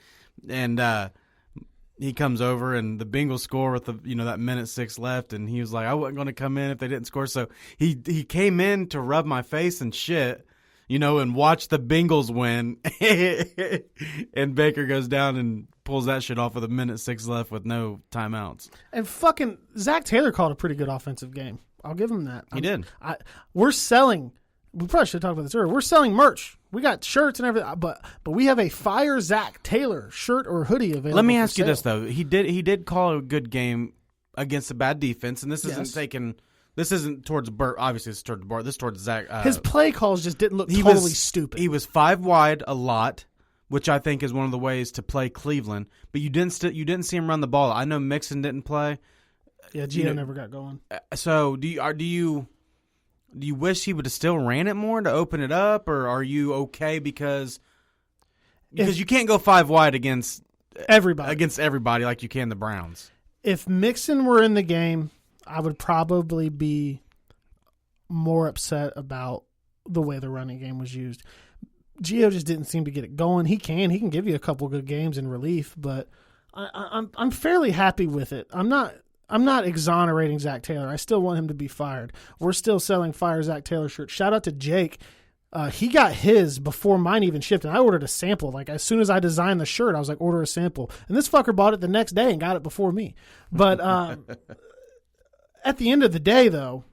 he comes over and the Bengals score with that minute 6 left, and he was like, I wasn't going to come in if they didn't score, so he came in to rub my face and shit. And watch the Bengals win, and Baker goes down and pulls that shit off with a minute 6 left with no timeouts. And fucking Zach Taylor called a pretty good offensive game. I'll give him that. He did. We're selling. We probably should have talked about this earlier. We're selling merch. We got shirts and everything, but we have a Fire Zach Taylor shirt or hoodie available. Let me ask you this though: he did call a good game against a bad defense, and this isn't taken. This isn't towards Burt. Obviously, it's towards Burt. This is towards Zach. His play calls just didn't look totally stupid. He was 5 wide a lot, which I think is one of the ways to play Cleveland. But you didn't see him run the ball. I know Mixon didn't play. Yeah, Gio never got going. So do you wish he would have still ran it more to open it up, or are you okay because you can't go 5 wide against everybody like you can the Browns? If Mixon were in the game, I would probably be more upset about the way the running game was used. Gio just didn't seem to get it going. He can give you a couple good games in relief, but I'm fairly happy with it. I'm not exonerating Zach Taylor. I still want him to be fired. We're still selling Fire Zach Taylor shirts. Shout out to Jake. He got his before mine even shipped, and I ordered a sample. Like, as soon as I designed the shirt, I was like, order a sample. And this fucker bought it the next day and got it before me. But at the end of the day, though,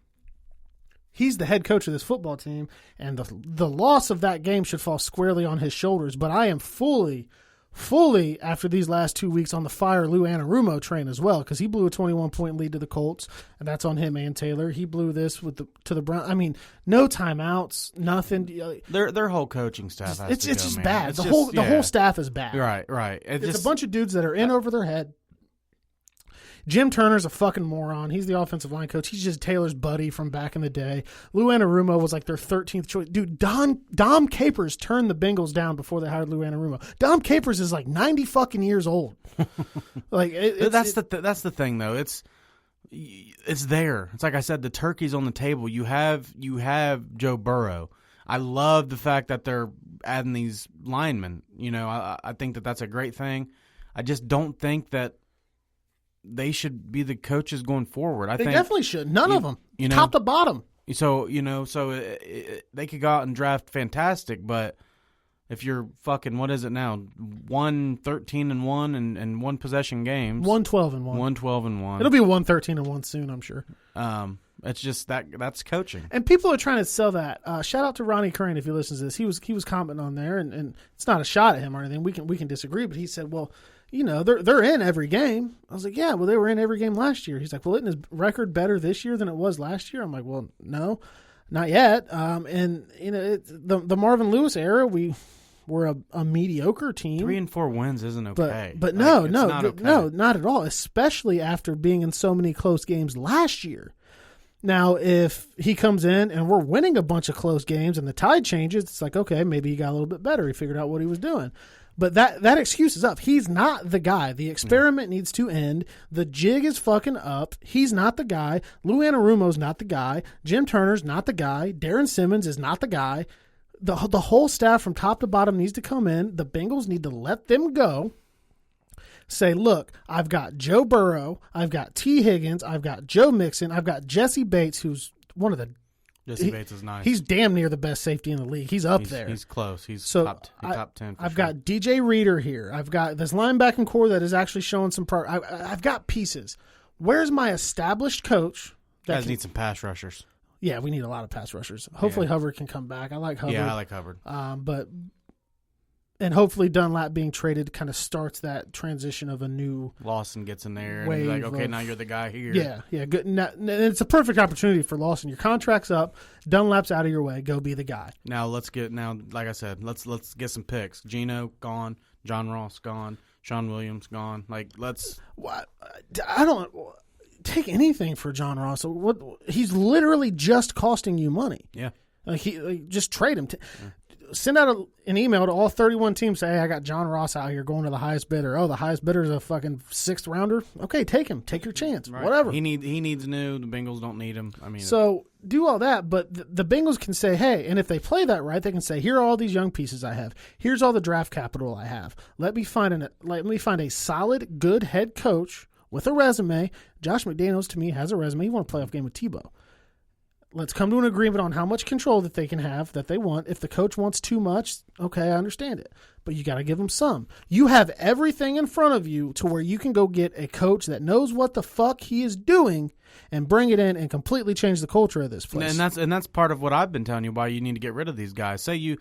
he's the head coach of this football team, and the loss of that game should fall squarely on his shoulders. But I am fully, after these last 2 weeks, on the fire Lou Anarumo train as well, because he blew a 21-point lead to the Colts, and that's on him and Taylor. He blew this to the Browns. I mean, no timeouts, nothing. Their whole coaching staff has it's to go, just man. bad. It's The just, whole staff is bad. Right. It's a bunch of dudes that are in over their head. Jim Turner's a fucking moron. He's the offensive line coach. He's just Taylor's buddy from back in the day. Lou Anarumo was like their 13th choice. Dude, Dom Capers turned the Bengals down before they hired Lou Anarumo. Dom Capers is like 90 fucking years old. Like that's the thing though. It's there. It's like I said, the turkey's on the table. You have Joe Burrow. I love the fact that they're adding these linemen. You know, I think that's a great thing. I just don't think that they should be the coaches going forward. They definitely should. None of them, top to bottom. So they could go out and draft fantastic, but if you're fucking, what is it now? 1-13-1 and one possession games. 1-12-1. 1-12-1. It'll be 1-13-1 soon, I'm sure. It's just that's coaching. And people are trying to sell that. Shout out to Ronnie Crane if he listens to this. He was commenting on there, and it's not a shot at him or anything. We can disagree, but he said, well, they're in every game. I was like, yeah, well, they were in every game last year. He's like, well, isn't his record better this year than it was last year? I'm like, well, no, not yet. And the Marvin Lewis era, we're a mediocre team. 3 and 4 wins isn't okay. But no, not at all. Especially after being in so many close games last year. Now, if he comes in and we're winning a bunch of close games and the tide changes, it's like, okay, maybe he got a little bit better. He figured out what he was doing. But that excuse is up. He's not the guy. The experiment needs to end. The jig is fucking up. He's not the guy. Lou Anarumo's not the guy. Jim Turner's not the guy. Darren Simmons is not the guy. The whole staff from top to bottom needs to come in. The Bengals need to let them go. Say, look, I've got Joe Burrow. I've got T. Higgins. I've got Joe Mixon. I've got Jesse Bates, who's one of the Jesse Bates is nice. He's damn near the best safety in the league. He's up there. He's close. He's top 10. I've got DJ Reader here. I've got this linebacking core that is actually showing some I've got pieces. Where's my established coach? Guys need some pass rushers. Yeah, we need a lot of pass rushers. Hopefully Hubbard can come back. I like Hubbard. Yeah, I like Hubbard. And hopefully Dunlap being traded kind of starts that transition of a new Lawson gets in there and like, okay, now you're the guy here. Yeah, good. Now, it's a perfect opportunity for Lawson. Your contract's up. Dunlap's out of your way. Go be the guy. Now like I said, let's get some picks. Geno gone, John Ross gone, Sean Williams gone. Like I don't take anything for John Ross. He's literally just costing you money. Yeah, just trade him. Send out an email to all 31 teams. Say, hey, I got John Ross out here going to the highest bidder. Oh, the highest bidder is a fucking 6th rounder. Okay, take him. Take your chance. Right. Whatever. He needs new. The Bengals don't need him. I mean, so do all that, but the Bengals can say, hey, and if they play that right, they can say, here are all these young pieces I have. Here's all the draft capital I have. Let me find a solid, good head coach with a resume. Josh McDaniels to me has a resume. He won a playoff game with Tebow. Let's come to an agreement on how much control that they can have, that they want. If the coach wants too much, okay, I understand it. But you got to give them some. You have everything in front of you to where you can go get a coach that knows what the fuck he is doing and bring it in and completely change the culture of this place. And that's part of what I've been telling you why you need to get rid of these guys. Say you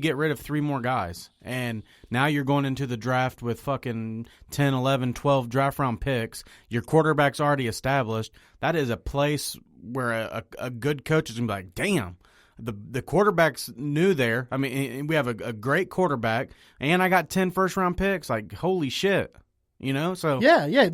get rid of 3 more guys, and now you're going into the draft with fucking 10, 11, 12 draft round picks. Your quarterback's already established. That is a place where a good coach is going to be like, damn, the quarterback's new there. I mean, we have a great quarterback, and I got 10 first-round picks. Like, holy shit. So yeah.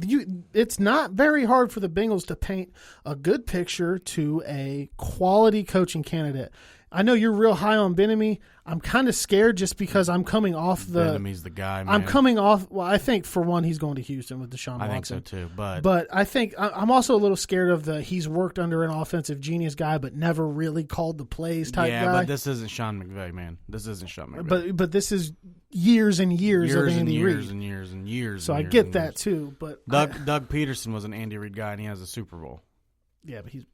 It's not very hard for the Bengals to paint a good picture to a quality coaching candidate. I know you're real high on Ben-Ami. I'm kind of scared just because I'm coming off the. Ben-Ami's the guy, man. I'm coming off. Well, I think for one, he's going to Houston with Deshaun Watson. I think so too, but I think I'm also a little scared of he's worked under an offensive genius guy, but never really called the plays type guy. Yeah, but this isn't Sean McVay, man. This isn't Sean McVay. But this is years and years of Andy Reid. Years and years and years. So I get that too, but Doug Peterson was an Andy Reid guy, and he has a Super Bowl. Yeah, but he's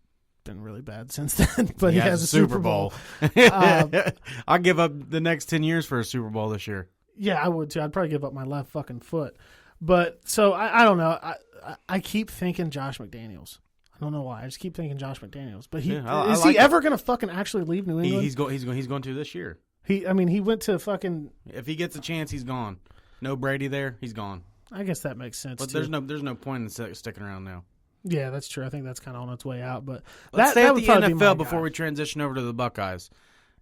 been really bad since then, but he has a Super Bowl. I'll give up the next 10 years for a Super Bowl this year. Yeah, I would too. I'd probably give up my left fucking foot. But so I don't know. I keep thinking Josh McDaniels. I don't know why. I just keep thinking Josh McDaniels. But is he ever going to fucking actually leave New England? He's going to this year. He went to fucking. If he gets a chance, he's gone. No Brady there, he's gone. I guess that makes sense. But too. there's no point in sticking around now. Yeah, that's true. I think that's kind of on its way out. But let's stay at the NFL before guy. we transition over to the Buckeyes.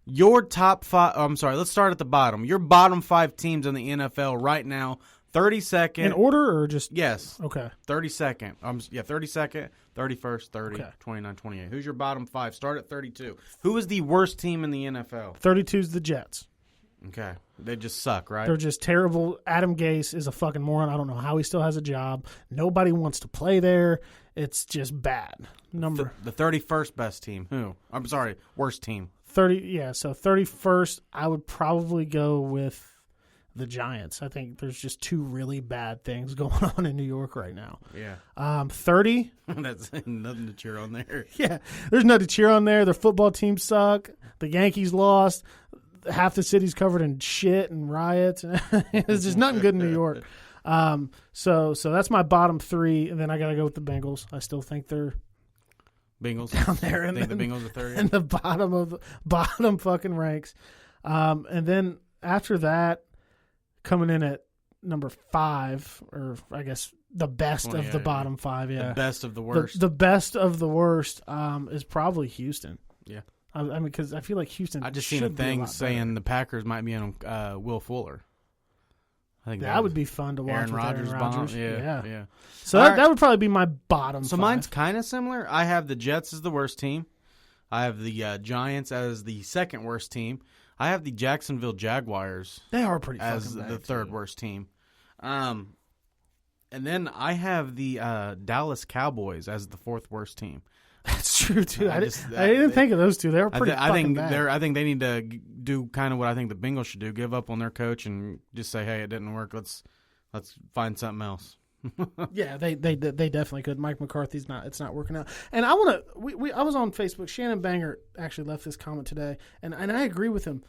Your top 5. I'm sorry. Let's start at the bottom. Your bottom 5 teams in the NFL right now. 32nd. In order or just? Yes. Okay. 32nd. 32nd, 31st, 30, okay. 29, 28. Who's your bottom 5? Start at 32. Who is the worst team in the NFL? 32 is the Jets. Okay. They just suck, right? They're just terrible. Adam Gase is a fucking moron. I don't know how he still has a job. Nobody wants to play there. It's just bad. The 31st best team. Who? I'm sorry, worst team. 30. Yeah, so 31st, I would probably go with the Giants. I think there's just 2 really bad things going on in New York right now. Yeah. 30. That's nothing to cheer on there. Yeah, there's nothing to cheer on there. Their football team suck. The Yankees lost. Half the city's covered in shit and riots. There's just nothing good in New York. So that's my bottom 3, and then I got to go with the Bengals. I still think they're Bengals down there. I think the Bengals are 30 in the bottom of the bottom fucking ranks. And then after that, coming in at number 5, or I guess the best of the bottom 5. Yeah, the best of the worst. The best of the worst is probably Houston. Yeah. I mean, because I feel like Houston. I just seen a thing saying the Packers might be on Will Fuller. I think that would be fun to watch. Aaron Rodgers. Yeah. So that would probably be my bottom. So 5. Mine's kind of similar. I have the Jets as the worst team. I have the Giants as the second worst team. I have the Jacksonville Jaguars. They are pretty as fucking bad the third worst team. And then I have the Dallas Cowboys as the 4th worst team. That's true too. I didn't think of those 2. They were pretty. I think bad. I think they need to do kind of what I think the Bengals should do: give up on their coach and just say, "Hey, it didn't work. Let's find something else." Yeah, they definitely could. Mike McCarthy's not. It's not working out. And I want to. I was on Facebook. Shannon Banger actually left this comment today, and I agree with him.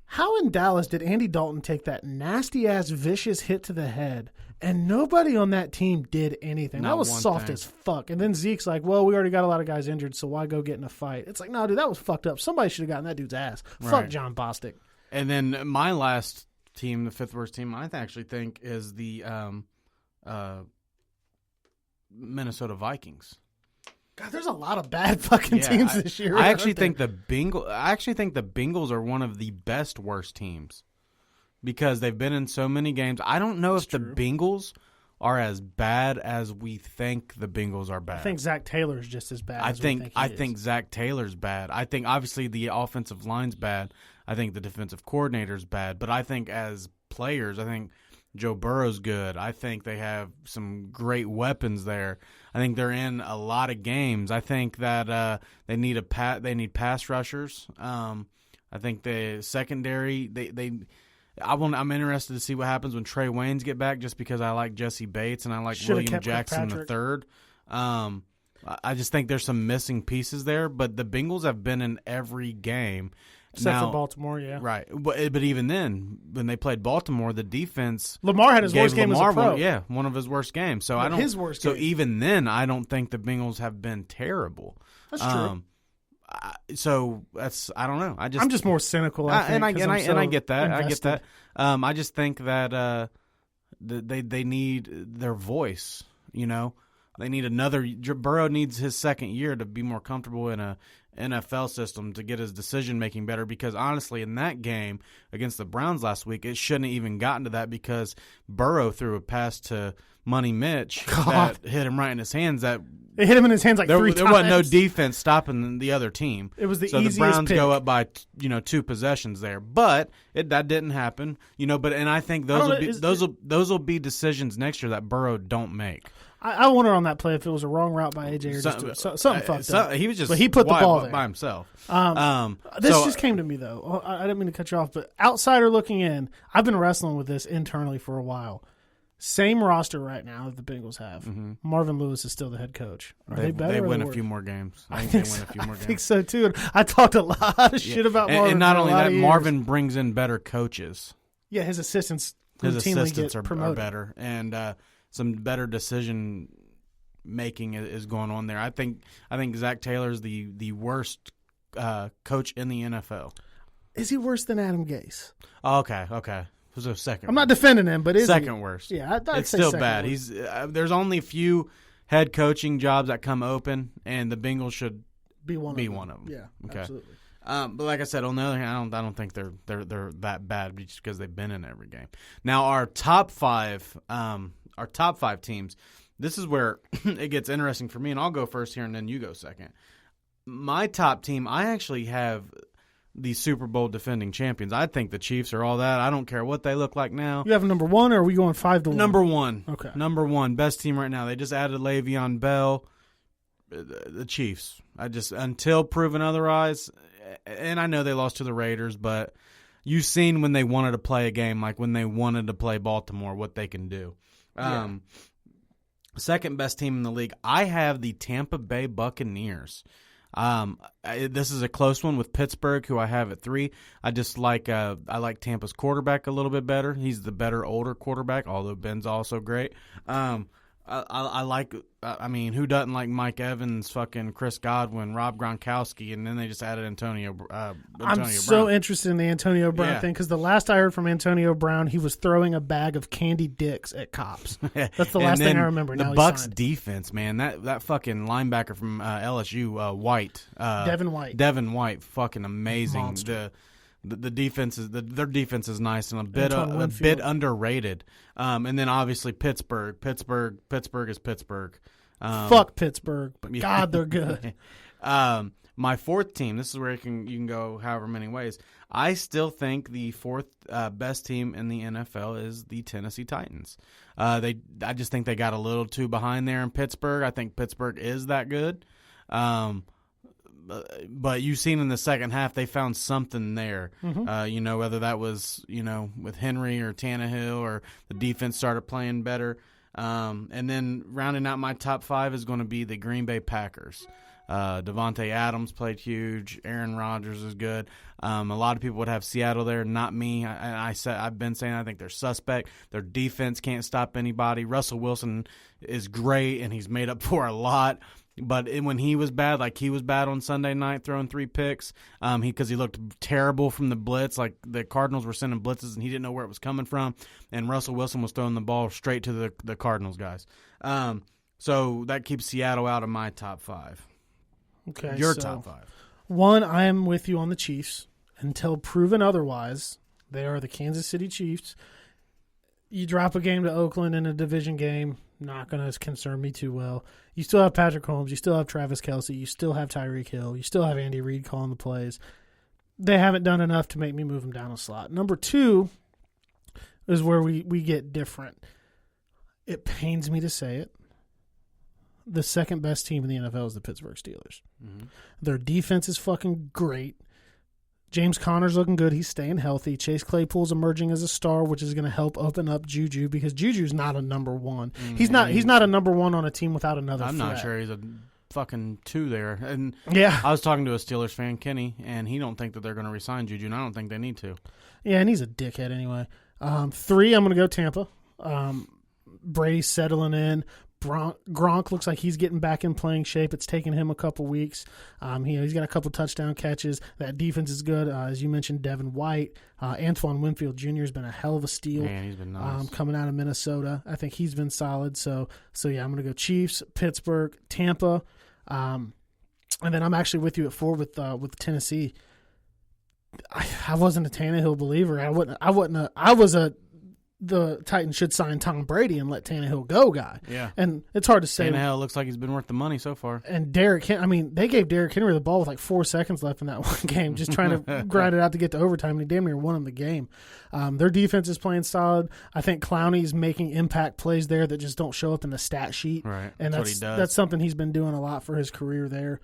How in Dallas did Andy Dalton take that nasty ass vicious hit to the head, and nobody on that team did anything? That was soft as fuck. And then Zeke's like, "Well, we already got a lot of guys injured, so why go get in a fight?" It's like, no, dude, that was fucked up. Somebody should have gotten that dude's ass. Right. Fuck John Bostic. And then my last team, the 5th worst team, I actually think is the Minnesota Vikings. God, there's a lot of bad fucking teams this year. I actually think the Bengals are one of the best worst teams because they've been in so many games. I don't know if the Bengals are as bad as we think the Bengals are bad. I think Zach Taylor's just as bad. I think Zach Taylor's bad. I think obviously the offensive line's bad. I think the defensive coordinator's bad. But I think as players, I think Joe Burrow's good. I think they have some great weapons there. I think they're in a lot of games. I think that they need pass rushers. I think the secondary I'm interested to see what happens when Trey Waynes get back, just because I like Jesse Bates and I like William Jackson III. I just think there's some missing pieces there, but the Bengals have been in every game. Except for Baltimore, yeah. Right. But even then, when they played Baltimore, the defense Lamar had his worst game as a pro. One of his worst games. So his worst game. So even then, I don't think the Bengals have been terrible. That's true. So I don't know. I'm just more cynical. I get that. I get that. I just think that they need their voice. You know, they need another. Burrow needs his second year to be more comfortable in a NFL system to get his decision making better. Because honestly, in that game against the Browns last week, it shouldn't have even gotten to that because Burrow threw a pass to Money Mitch that hit him right in his hands. It hit him in his hands like 3 times. There wasn't no defense stopping the other team. It was the so easiest the Browns pick. go up by 2 possessions there, but that didn't happen. But I think those will be decisions next year that Burrow don't make. I wonder on that play if it was a wrong route by AJ or something fucked up. He was just but he put the ball there by himself. This just came to me though. I didn't mean to cut you off, but outsider looking in, I've been wrestling with this internally for a while. Same roster right now that the Bengals have. Mm-hmm. Marvin Lewis is still the head coach. Are they better? They win a few more games. I think they win a few more games. I think so too. And I talked a lot of shit about Marvin. And not only that, Marvin brings in better coaches. Yeah, his assistants are promoted. better and some better decision making is going on there. I think Zach Taylor's the worst coach in the NFL. Is he worse than Adam Gase? Oh, okay. So second. I'm not defending him, but is second he? Worst? Yeah, I'd it's say still second bad. worst. He's there's only a few head coaching jobs that come open, and the Bengals should be one of them. Yeah, okay. Absolutely. But like I said, on the other hand, I don't think they're that bad just because they've been in every game. Now our top five teams. This is where it gets interesting for me, and I'll go first here, and then you go second. My top team, I actually have the Super Bowl defending champions. I think the Chiefs are all that. I don't care what they look like now. You have number one, or are we going 5-1? Number one. Okay. Number one, best team right now. They just added Le'Veon Bell. The Chiefs. Until proven otherwise, and I know they lost to the Raiders, but you've seen when they wanted to play a game, like when they wanted to play Baltimore, what they can do. Yeah. Second best team in the league, I have the Tampa Bay Buccaneers. This is a close one with Pittsburgh, who I have at 3. I just like I like Tampa's quarterback a little bit better. He's the better older quarterback, although Ben's also great. I like. I mean, who doesn't like Mike Evans, fucking Chris Godwin, Rob Gronkowski, and then they just added Antonio I'm so Brown. Interested in the Antonio Brown thing because the last I heard from Antonio Brown, he was throwing a bag of candy dicks at cops. That's the last thing I remember. The now Bucks defense, man, that fucking linebacker from LSU, White, Devin White, fucking amazing. Monster. The defense is their defense is nice and a bit underrated. And then obviously Pittsburgh is Pittsburgh. Fuck Pittsburgh, but God, they're good. My fourth team. This is where you can go however many ways. I still think the fourth best team in the NFL is the Tennessee Titans. I just think they got a little too behind there in Pittsburgh. I think Pittsburgh is that good. But you've seen in the second half they found something there. Mm-hmm. Whether that was with Henry or Tannehill or the defense started playing better. And then rounding out my top 5 is going to be the Green Bay Packers. Devontae Adams played huge. Aaron Rodgers is good. A lot of people would have Seattle there, not me. I've been saying I think they're suspect. Their defense can't stop anybody. Russell Wilson is great, and he's made up for a lot. But when he was bad, like he was bad on Sunday night, throwing 3 picks, because he looked terrible from the blitz. Like the Cardinals were sending blitzes, and he didn't know where it was coming from. And Russell Wilson was throwing the ball straight to the Cardinals guys. So that keeps Seattle out of my top 5. Okay, your top 5. 1, I am with you on the Chiefs. Until proven otherwise, they are the Kansas City Chiefs. You drop a game to Oakland in a division game, not going to concern me too well. You still have Patrick Mahomes. You still have Travis Kelce. You still have Tyreek Hill. You still have Andy Reid calling the plays. They haven't done enough to make me move them down a slot. Number 2 is where we get different. It pains me to say it. The second best team in the NFL is the Pittsburgh Steelers. Mm-hmm. Their defense is fucking great. James Conner's looking good. He's staying healthy. Chase Claypool's emerging as a star, which is going to help open up Juju because Juju's not a number 1. Mm-hmm. He's not a number 1 on a team without another I'm threat. not sure he's a fucking 2 there. And yeah, I was talking to a Steelers fan, Kenny, and he don't think that they're going to resign Juju, and I don't think they need to. Yeah, and he's a dickhead anyway. 3, I'm going to go Tampa. Brady's settling in. Gronk looks like he's getting back in playing shape. It's taken him a couple weeks. He's got a couple touchdown catches. That defense is good. As you mentioned, Devin White. Antoine Winfield Jr. has been a hell of a steal. Man, he's been nice. Coming out of Minnesota. I think he's been solid. So yeah, I'm going to go Chiefs, Pittsburgh, Tampa. And then I'm actually with you at 4 with Tennessee. I wasn't a Tannehill believer. The Titans should sign Tom Brady and let Tannehill go guy. Yeah. And it's hard to say. Tannehill looks like he's been worth the money so far. And they gave Derrick Henry the ball with like 4 seconds left in that one game, just trying to grind it out to get to overtime, and he damn near won him the game. Their defense is playing solid. I think Clowney's making impact plays there that just don't show up in the stat sheet. Right. And that's what he does. That's something he's been doing a lot for his career there.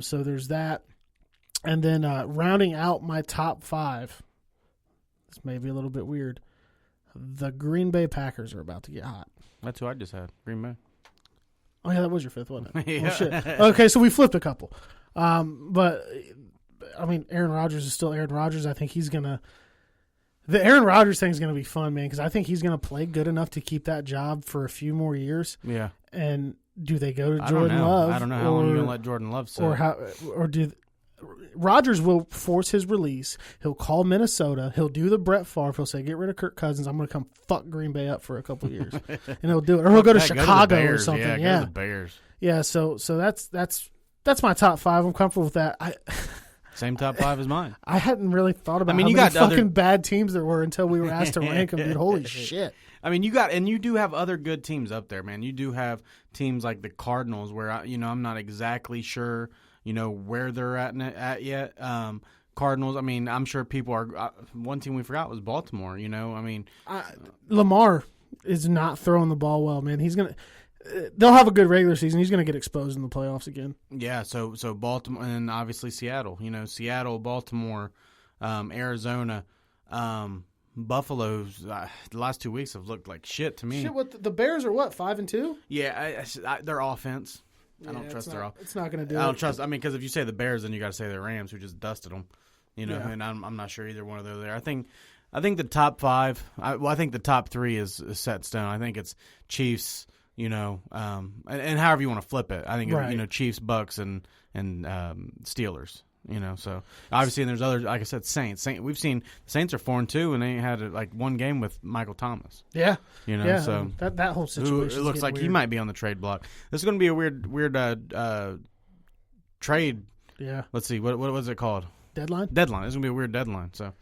So there's that. And then rounding out my top 5, this may be a little bit weird. The Green Bay Packers are about to get hot. That's who I just had, Green Bay. Oh, yeah, that was your 5th, wasn't it? Yeah. Well, shit. Okay, so we flipped a couple. But, I mean, Aaron Rodgers is still Aaron Rodgers. I think he's going to – the Aaron Rodgers thing is going to be fun, man, because I think he's going to play good enough to keep that job for a few more years. Yeah. And do they go to Jordan Love? I don't know how long you're going to let Jordan Love sit. Rodgers will force his release. He'll call Minnesota. He'll do the Brett Favre. He'll say, get rid of Kirk Cousins. I'm going to come fuck Green Bay up for a couple of years. And he'll do it. Or he'll go to Chicago or something. Yeah, go to the Bears. Yeah, so that's my top 5. I'm comfortable with that. Same top 5 as mine. I hadn't really thought about how many fucking bad teams there were until we were asked to rank them, dude. Holy shit. I mean, you do have other good teams up there, man. You do have teams like the Cardinals where, I'm not exactly sure, where they're at yet. Cardinals, I mean, I'm sure people are one team we forgot was Baltimore, I mean. Lamar is not throwing the ball well, man. They'll have a good regular season. He's going to get exposed in the playoffs again. Yeah, so Baltimore and obviously Seattle. Seattle, Baltimore, Arizona, Buffalo's the last 2 weeks have looked like shit to me. Shit, what the Bears are what 5-2? Yeah, their offense. I don't trust their offense. It's not going to do. I don't trust. I mean, because if you say the Bears, then you got to say the Rams, who just dusted them. Yeah. And I'm not sure either one of those there. I think the top 5. I think the top 3 is set in stone. I think it's Chiefs. And however you want to flip it, I think Chiefs, Bucks, and Steelers. So obviously, and there's other, like I said, Saints. We've seen Saints are 4-2, and they had like one game with Michael Thomas. Yeah, so that whole situation. It looks like he might be on the trade block. This is going to be a weird trade. Yeah. Let's see, what was it called? Deadline. This is going to be a weird deadline. So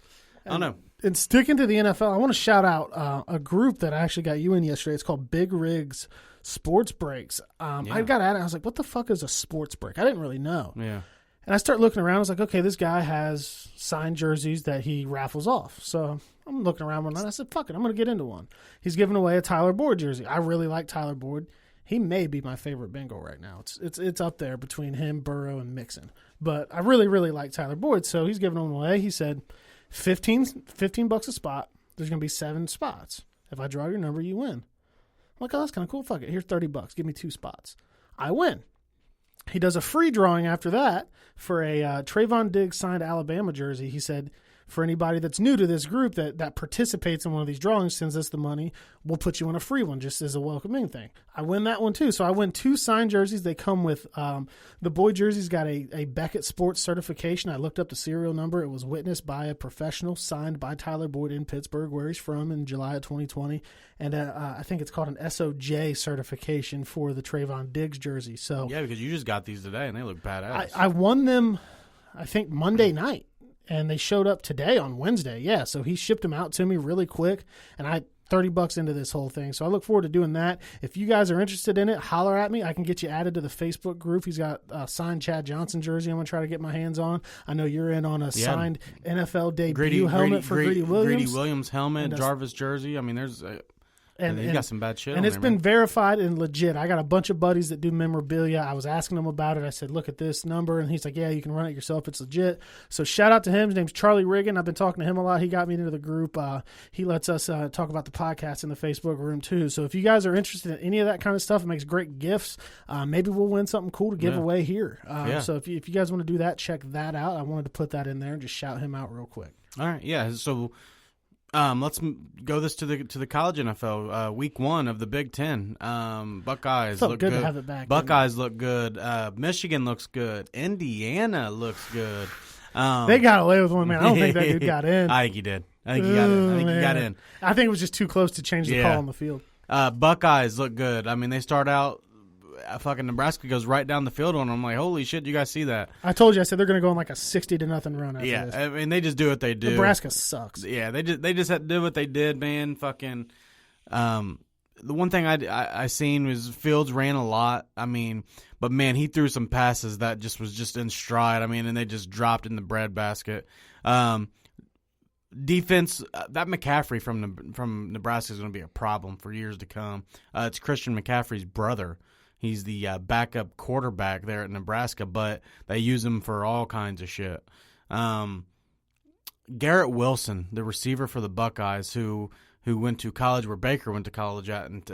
I don't know. And sticking to the NFL, I want to shout out a group that I actually got you in yesterday. It's called Big Rigs Sports Breaks. I got at it. I was like, what the fuck is a sports break? I didn't really know. Yeah. And I start looking around. I was like, okay, this guy has signed jerseys that he raffles off. So I'm looking around one night. I said, fuck it, I'm going to get into one. He's giving away a Tyler Boyd jersey. I really like Tyler Boyd. He may be my favorite Bengal right now. It's up there between him, Burrow, and Mixon. But I really, really like Tyler Boyd. So he's giving them away. He said, $15 a spot. There's going to be 7 spots. If I draw your number, you win. I'm like, oh, that's kind of cool. Fuck it. Here's $30. Give me 2 spots. I win. He does a free drawing after that for a Trayvon Diggs signed Alabama jersey. He said, for anybody that's new to this group that participates in one of these drawings, sends us the money, we'll put you in a free one just as a welcoming thing. I win that one too. So I win 2 signed jerseys. They come with the Boyd jersey's got a Beckett Sports certification. I looked up the serial number. It was witnessed by a professional, signed by Tyler Boyd in Pittsburgh, where he's from, in July of 2020. And I think it's called an SOJ certification for the Trayvon Diggs jersey. So yeah, because you just got these today and they look badass. I won them, I think, Monday night. And they showed up today on Wednesday. Yeah, so he shipped them out to me really quick, and I $30 into this whole thing. So I look forward to doing that. If you guys are interested in it, holler at me. I can get you added to the Facebook group. He's got a signed Chad Johnson jersey I'm going to try to get my hands on. I know you're in on a signed NFL debut helmet for Greedy Williams. Greedy Williams helmet, Jarvis jersey. I mean, there's and you got some bad shit. And it's been verified and legit. I got a bunch of buddies that do memorabilia. I was asking him about it. I said, look at this number. And he's like, yeah, you can run it yourself. It's legit. So shout out to him. His name's Charlie Riggin. I've been talking to him a lot. He got me into the group. He lets us talk about the podcast in the Facebook room too. So if you guys are interested in any of that kind of stuff, it makes great gifts. Maybe we'll win something cool to give away here. So if you guys want to do that, check that out. I wanted to put that in there and just shout him out real quick. All right. Yeah. So let's go this to the college NFL. Week 1 of the Big Ten. Buckeyes look good. To have it back. Buckeyes look good. Michigan looks good. Indiana looks good. They got away with one, man. I don't think that dude got in. I think he did. I think he got in. I think it was just too close to change the call on the field. Buckeyes look good. I mean, they start out. Fucking Nebraska goes right down the field on them. I'm like, holy shit, you guys see that? I told you, I said they're going to go on like a 60-0 run after this. I mean, they just do what they do. Nebraska sucks. Yeah, they just had to do what they did, man. Fucking, the one thing I seen was Fields ran a lot. I mean, but man, he threw some passes that just was just in stride. I mean, and they just dropped in the breadbasket. Defense, that McCaffrey from Nebraska is going to be a problem for years to come. It's Christian McCaffrey's brother. He's the backup quarterback there at Nebraska, but they use him for all kinds of shit. Garrett Wilson, the receiver for the Buckeyes, who went to college where Baker went to college at, and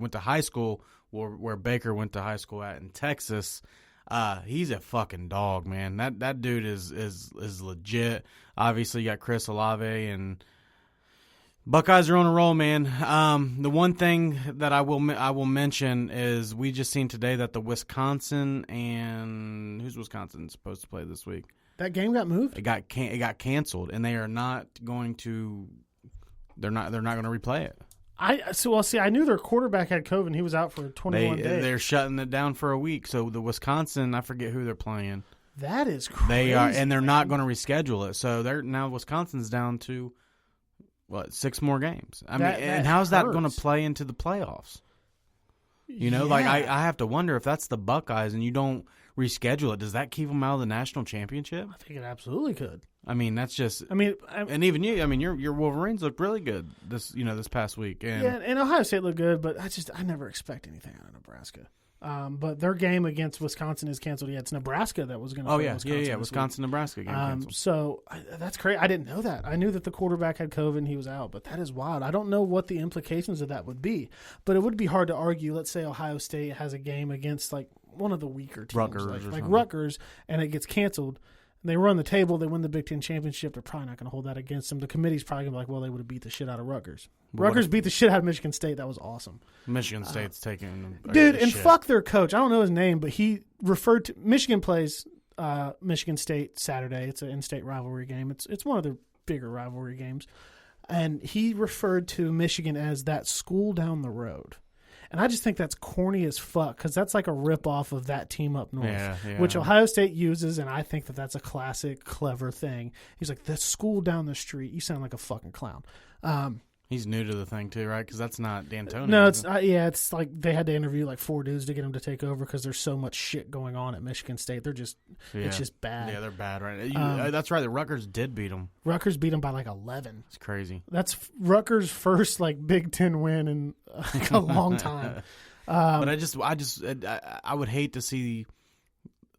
went to high school where Baker went to high school at in Texas. He's a fucking dog, man. That dude is legit. Obviously, you got Chris Olave and Buckeyes are on a roll, man. The one thing that I will mention is we just seen today that the Wisconsin and who's Wisconsin supposed to play this week? That game got moved. It got canceled, and they are not going to. They're not going to replay it. I knew their quarterback had COVID and he was out for 21 days. They're shutting it down for a week. So the Wisconsin, I forget who they're playing. That is crazy. They are, and they're not going to reschedule it. So they're now Wisconsin's down to 6 more games. I mean, and how's that going to play into the playoffs? You know, like I have to wonder if that's the Buckeyes and you don't reschedule it. Does that keep them out of the national championship? I think it absolutely could. I mean, that's just. And even you. I mean, your Wolverines looked really good this past week. And Ohio State looked good, but I never expect anything out of Nebraska. But their game against Wisconsin is canceled. Yeah, it's Nebraska that was going to. Wisconsin Wisconsin-Nebraska game canceled. So that's crazy. I didn't know that. I knew that the quarterback had COVID and he was out, but that is wild. I don't know what the implications of that would be, but it would be hard to argue. Let's say Ohio State has a game against like one of the weaker teams, like Rutgers, and it gets canceled. They run the table. They win the Big Ten championship. They're probably not going to hold that against them. The committee's probably going to be like, well, they would have beat the shit out of Rutgers. Rutgers beat the shit out of Michigan State. That was awesome. Michigan State's taking dude, and fuck their coach. I don't know his name, but he referred to Michigan plays Michigan State Saturday. It's an in-state rivalry game. It's one of the bigger rivalry games, and he referred to Michigan as that school down the road. And I just think that's corny as fuck because that's like a ripoff of that team up north, which Ohio State uses, and I think that that's a classic, clever thing. He's like, the school down the street. You sound like a fucking clown. He's new to the thing too, right? Because that's not D'Antoni. No, it's it's like they had to interview like 4 dudes to get him to take over because there's so much shit going on at Michigan State. They're just it's just bad. Yeah, they're bad, right? That's right. The Rutgers did beat them. Rutgers beat them by like 11. It's crazy. That's Rutgers' first like Big Ten win in like a long time. But I would hate to see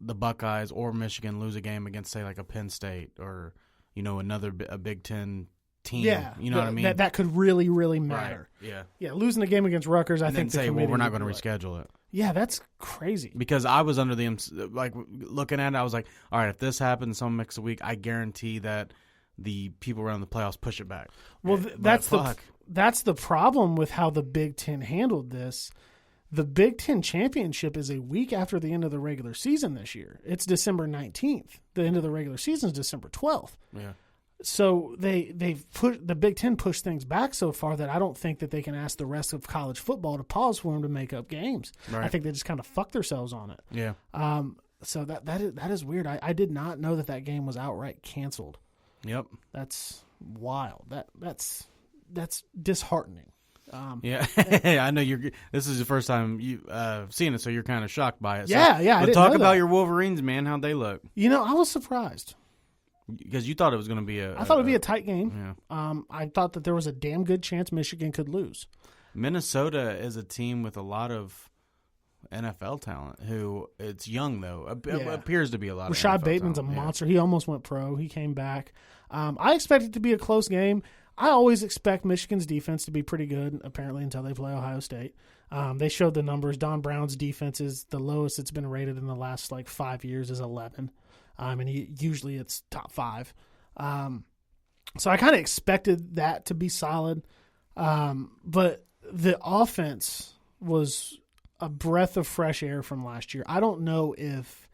the Buckeyes or Michigan lose a game against say like a Penn State or a Big Ten team. Yeah, you know what I mean? That could really, really matter. Right. Yeah. Losing a game against Rutgers, I think we're not going to reschedule it. Yeah, that's crazy. Because I was under like looking at it, I was like, all right, if this happens some mix a week, I guarantee that the people around the playoffs push it back. Well, that's the problem with how the Big Ten handled this. The Big Ten championship is a week after the end of the regular season this year. It's December 19th. The end of the regular season is December 12th. Yeah. So the Big Ten pushed things back so far that I don't think that they can ask the rest of college football to pause for them to make up games. Right. I think they just kind of fucked themselves on it. Yeah. So that is weird. I did not know that game was outright canceled. Yep. That's wild. That's disheartening. Yeah, I know this is the first time you seeing it, so you're kind of shocked by it. Yeah. But talk about your Wolverines, man. How'd they look? I was surprised. Because you thought it was going to be I thought it would be a tight game. Yeah. I thought that there was a damn good chance Michigan could lose. Minnesota is a team with a lot of NFL talent. Who it's young though. Appears to be a lot. Rashad of NFL Bateman's talent. a monster. He almost went pro. He came back. I expect it to be a close game. I always expect Michigan's defense to be pretty good. Apparently, until they play Ohio State. They showed the numbers. Don Brown's defense is the lowest it's been rated in the last 5 years is 11. And usually it's top 5. So I kind of expected that to be solid. But the offense was a breath of fresh air from last year. I don't know if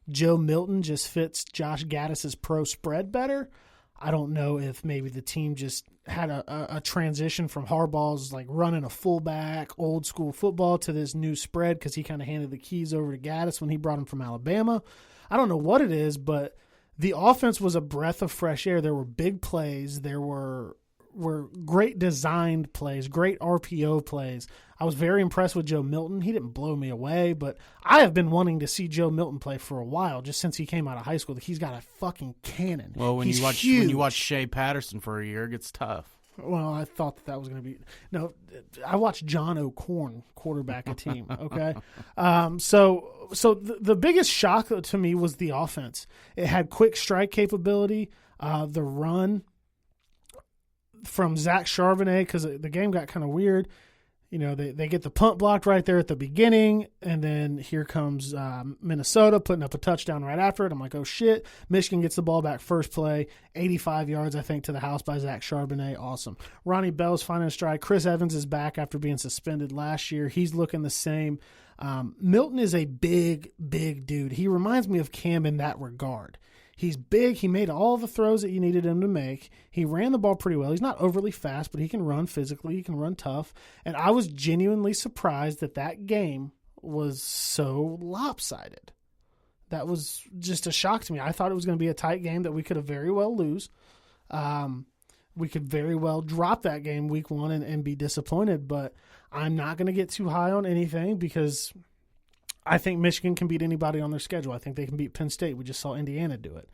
Joe Milton just fits Josh Gaddis's pro spread better. I don't know if maybe the team just had a transition from Harbaugh's running a fullback, old school football to this new spread because he kind of handed the keys over to Gaddis when he brought him from Alabama. I don't know what it is, but the offense was a breath of fresh air. There were big plays. There were great designed plays, great RPO plays. I was very impressed with Joe Milton. He didn't blow me away, but I have been wanting to see Joe Milton play for a while, just since he came out of high school. He's got a fucking cannon. Well, when you watch Shea Patterson for a year, it gets tough. Well, I thought that was going to be – no, I watched John O'Corn quarterback a team, okay? So the biggest shock to me was the offense. It had quick strike capability, the run from Zach Charbonnet, because the game got kind of weird. They get the punt blocked right there at the beginning, and then here comes Minnesota putting up a touchdown right after it. I'm like, oh, shit. Michigan gets the ball back first play, 85 yards, I think, to the house by Zach Charbonnet. Awesome. Ronnie Bell's finding a stride. Chris Evans is back after being suspended last year. He's looking the same. Milton is a big, big dude. He reminds me of Cam in that regard. He's big. He made all the throws that you needed him to make. He ran the ball pretty well. He's not overly fast, but he can run physically. He can run tough. And I was genuinely surprised that game was so lopsided. That was just a shock to me. I thought it was going to be a tight game that we could have very well lose. We could very well drop that game week 1 and be disappointed, but I'm not going to get too high on anything because I think Michigan can beat anybody on their schedule. I think they can beat Penn State. We just saw Indiana do it.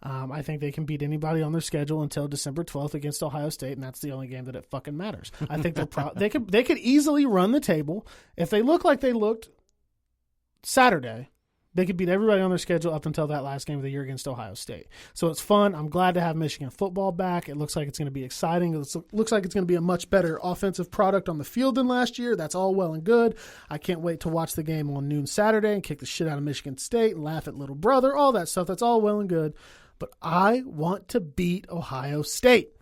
I think they can beat anybody on their schedule until December 12th against Ohio State, and that's the only game that it fucking matters. I think they could easily run the table. If they look like they looked Saturday, they could beat everybody on their schedule up until that last game of the year against Ohio State. So it's fun. I'm glad to have Michigan football back. It looks like it's going to be exciting. It looks like it's going to be a much better offensive product on the field than last year. That's all well and good. I can't wait to watch the game on noon Saturday and kick the shit out of Michigan State and laugh at little brother, all that stuff. That's all well and good. But I want to beat Ohio State.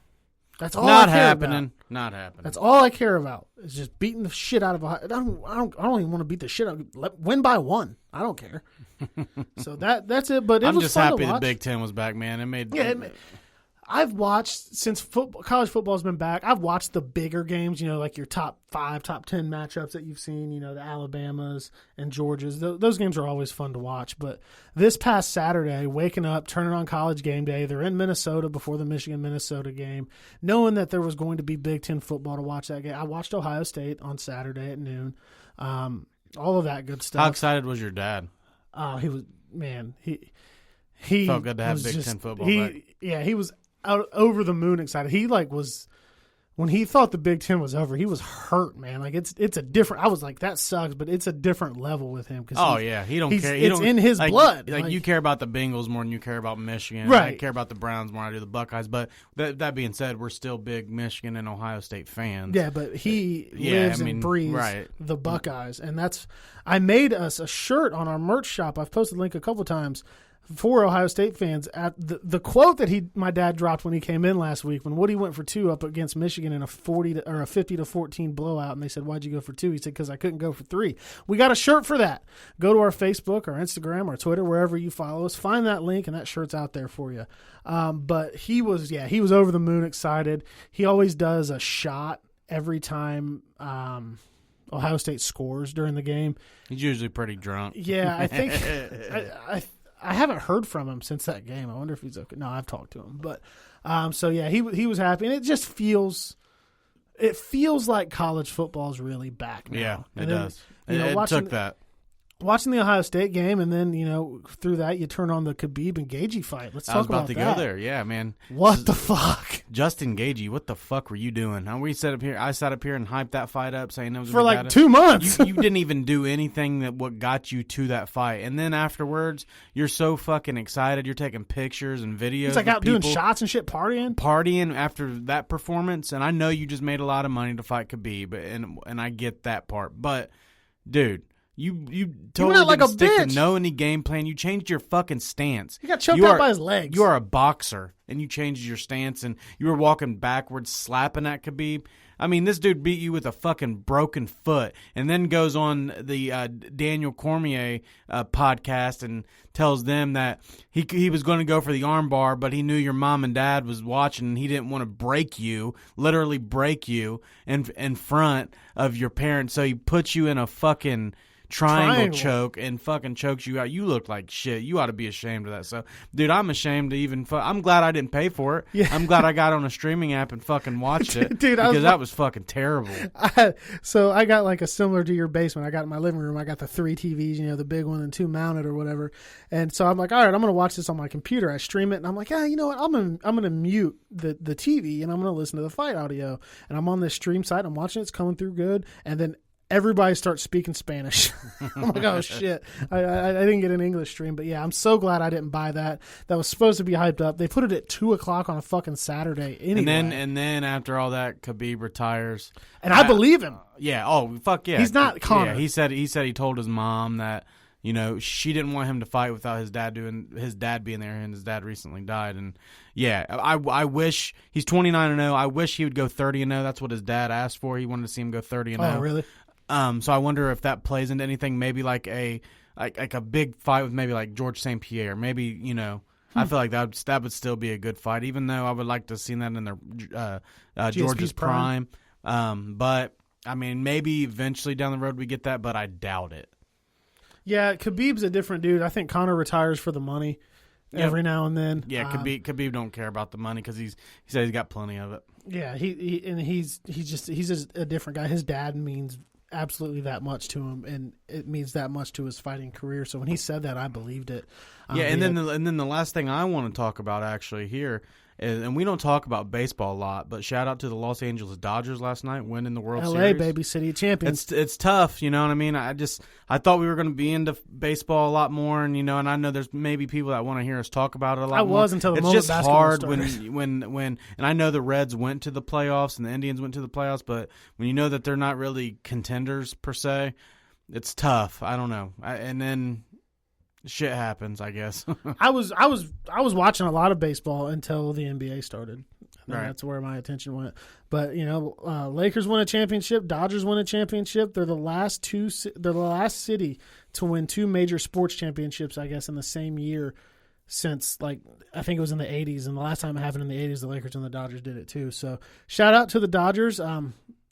That's all I care about. Not happening. That's all I care about is just beating the shit out of Ohio. I don't even want to beat the shit out. Win by 1. I don't care. So that's it. But I'm just happy the Big Ten was back, man. I've watched since college football's been back. I've watched the bigger games, like your top 5, top 10 matchups that you've seen, the Alabamas and Georgias. Those games are always fun to watch. But this past Saturday, waking up, turning on College Game Day, they're in Minnesota before the Michigan-Minnesota game, knowing that there was going to be Big Ten football to watch that game. I watched Ohio State on Saturday at noon. All of that good stuff. How excited was your dad? He was, man, he felt good to have Big Ten football back. Yeah, he was over the moon excited. He was when he thought the Big Ten was over, he was hurt, man. Like it's a different. I was like, that sucks, but it's a different level with him. He don't care. It's in his blood. Like you care about the Bengals more than you care about Michigan. Right. I care about the Browns more than I do the Buckeyes. But that being said, we're still big Michigan and Ohio State fans. Yeah, but he lives and breathes the Buckeyes, and that's. I made us a shirt on our merch shop. I've posted the link a couple times. For Ohio State fans, at the quote that my dad dropped when he came in last week, when Woody went for 2 up against Michigan in a 50-14 blowout, and they said, "Why'd you go for 2?" He said, "Because I couldn't go for 3." We got a shirt for that. Go to our Facebook, our Instagram, our Twitter, wherever you follow us. Find that link, and that shirt's out there for you. But he was over the moon excited. He always does a shot every time Ohio State scores during the game. He's usually pretty drunk. Yeah, I think I haven't heard from him since that game. I wonder if he's okay. No, I've talked to him, but he was happy, and it just feels like college football is really back now. Yeah, it does. It took that. Watching the Ohio State game, and then through that you turn on the Khabib and Gaethje fight. Let's talk about that. I was about to go there. Yeah, man. What the fuck, Justin Gaethje? What the fuck were you doing? I sat up here and hyped that fight up, saying it was for like 2 months. You didn't even do anything what got you to that fight, and then afterwards, you're so fucking excited. You're taking pictures and videos. It's like out doing shots and shit, partying after that performance. And I know you just made a lot of money to fight Khabib, and I get that part, but dude. You totally like didn't stick bitch. to know any game plan. You changed your fucking stance. He got choked out by his legs. You are a boxer, and you changed your stance, and you were walking backwards, slapping at Khabib. I mean, this dude beat you with a fucking broken foot, and then goes on the Daniel Cormier podcast and tells them that he was going to go for the armbar, but he knew your mom and dad was watching, and he didn't want to literally break you in front of your parents, so he put you in a fucking triangle choke and fucking chokes you out. You look like shit. You ought to be ashamed of that. So, dude, I'm ashamed to even. I'm glad I didn't pay for it. Yeah. I'm glad I got on a streaming app and fucking watched it, dude. Because that was fucking terrible. So I got like a similar to your basement. I got in my living room. I got the 3 TVs, the big one and 2 mounted or whatever. And so I'm like, all right, I'm gonna watch this on my computer. I stream it, and I'm like, you know what? I'm gonna mute the TV and I'm gonna listen to the fight audio. And I'm on this stream site. I'm watching it. It's coming through good, and then everybody starts speaking Spanish. I'm like, oh shit! I didn't get an English stream, but yeah, I'm so glad I didn't buy that. That was supposed to be hyped up. They put it at 2:00 on a fucking Saturday. Anyway, and then after all that, Khabib retires, and I believe him. Yeah. Oh fuck yeah. He's not Conor. Yeah, he said he told his mom that she didn't want him to fight without his dad being there, and his dad recently died. And yeah, I wish he's 29-0. I wish he would go 30-0. That's what his dad asked for. He wanted to see him go 30-0. Oh really? So I wonder if that plays into anything. Maybe like a big fight with maybe like George St. Pierre. Maybe I feel like that would still be a good fight. Even though I would like to see that in their George's prime. But I mean, maybe eventually down the road we get that, but I doubt it. Yeah, Khabib's a different dude. I think Conor retires for the money every now and then. Yeah, Khabib don't care about the money because he said he's got plenty of it. Yeah, he's just a different guy. His dad means absolutely that much to him, and it means that much to his fighting career. So when he said that, I believed it. And then the last thing I want to talk about actually here is, and we don't talk about baseball a lot, but shout out to the Los Angeles Dodgers last night winning the World Series. LA baby, city of champions. It's tough, you know what I mean? I thought we were going to be into baseball a lot more, and and I know there's maybe people that want to hear us talk about it a lot more. I was until the moment basketball started. It's just hard when and I know the Reds went to the playoffs and the Indians went to the playoffs, but when you know that they're not really contenders per se, it's tough. I don't know. And then shit happens, I guess. I was watching a lot of baseball until the NBA started. Right. That's where my attention went. But Lakers won a championship. Dodgers won a championship. They're the last city to win 2 major sports championships, I guess, in the same year since I think it was in the 80s. And the last time it happened in the 80s, the Lakers and the Dodgers did it too. So shout out to the Dodgers.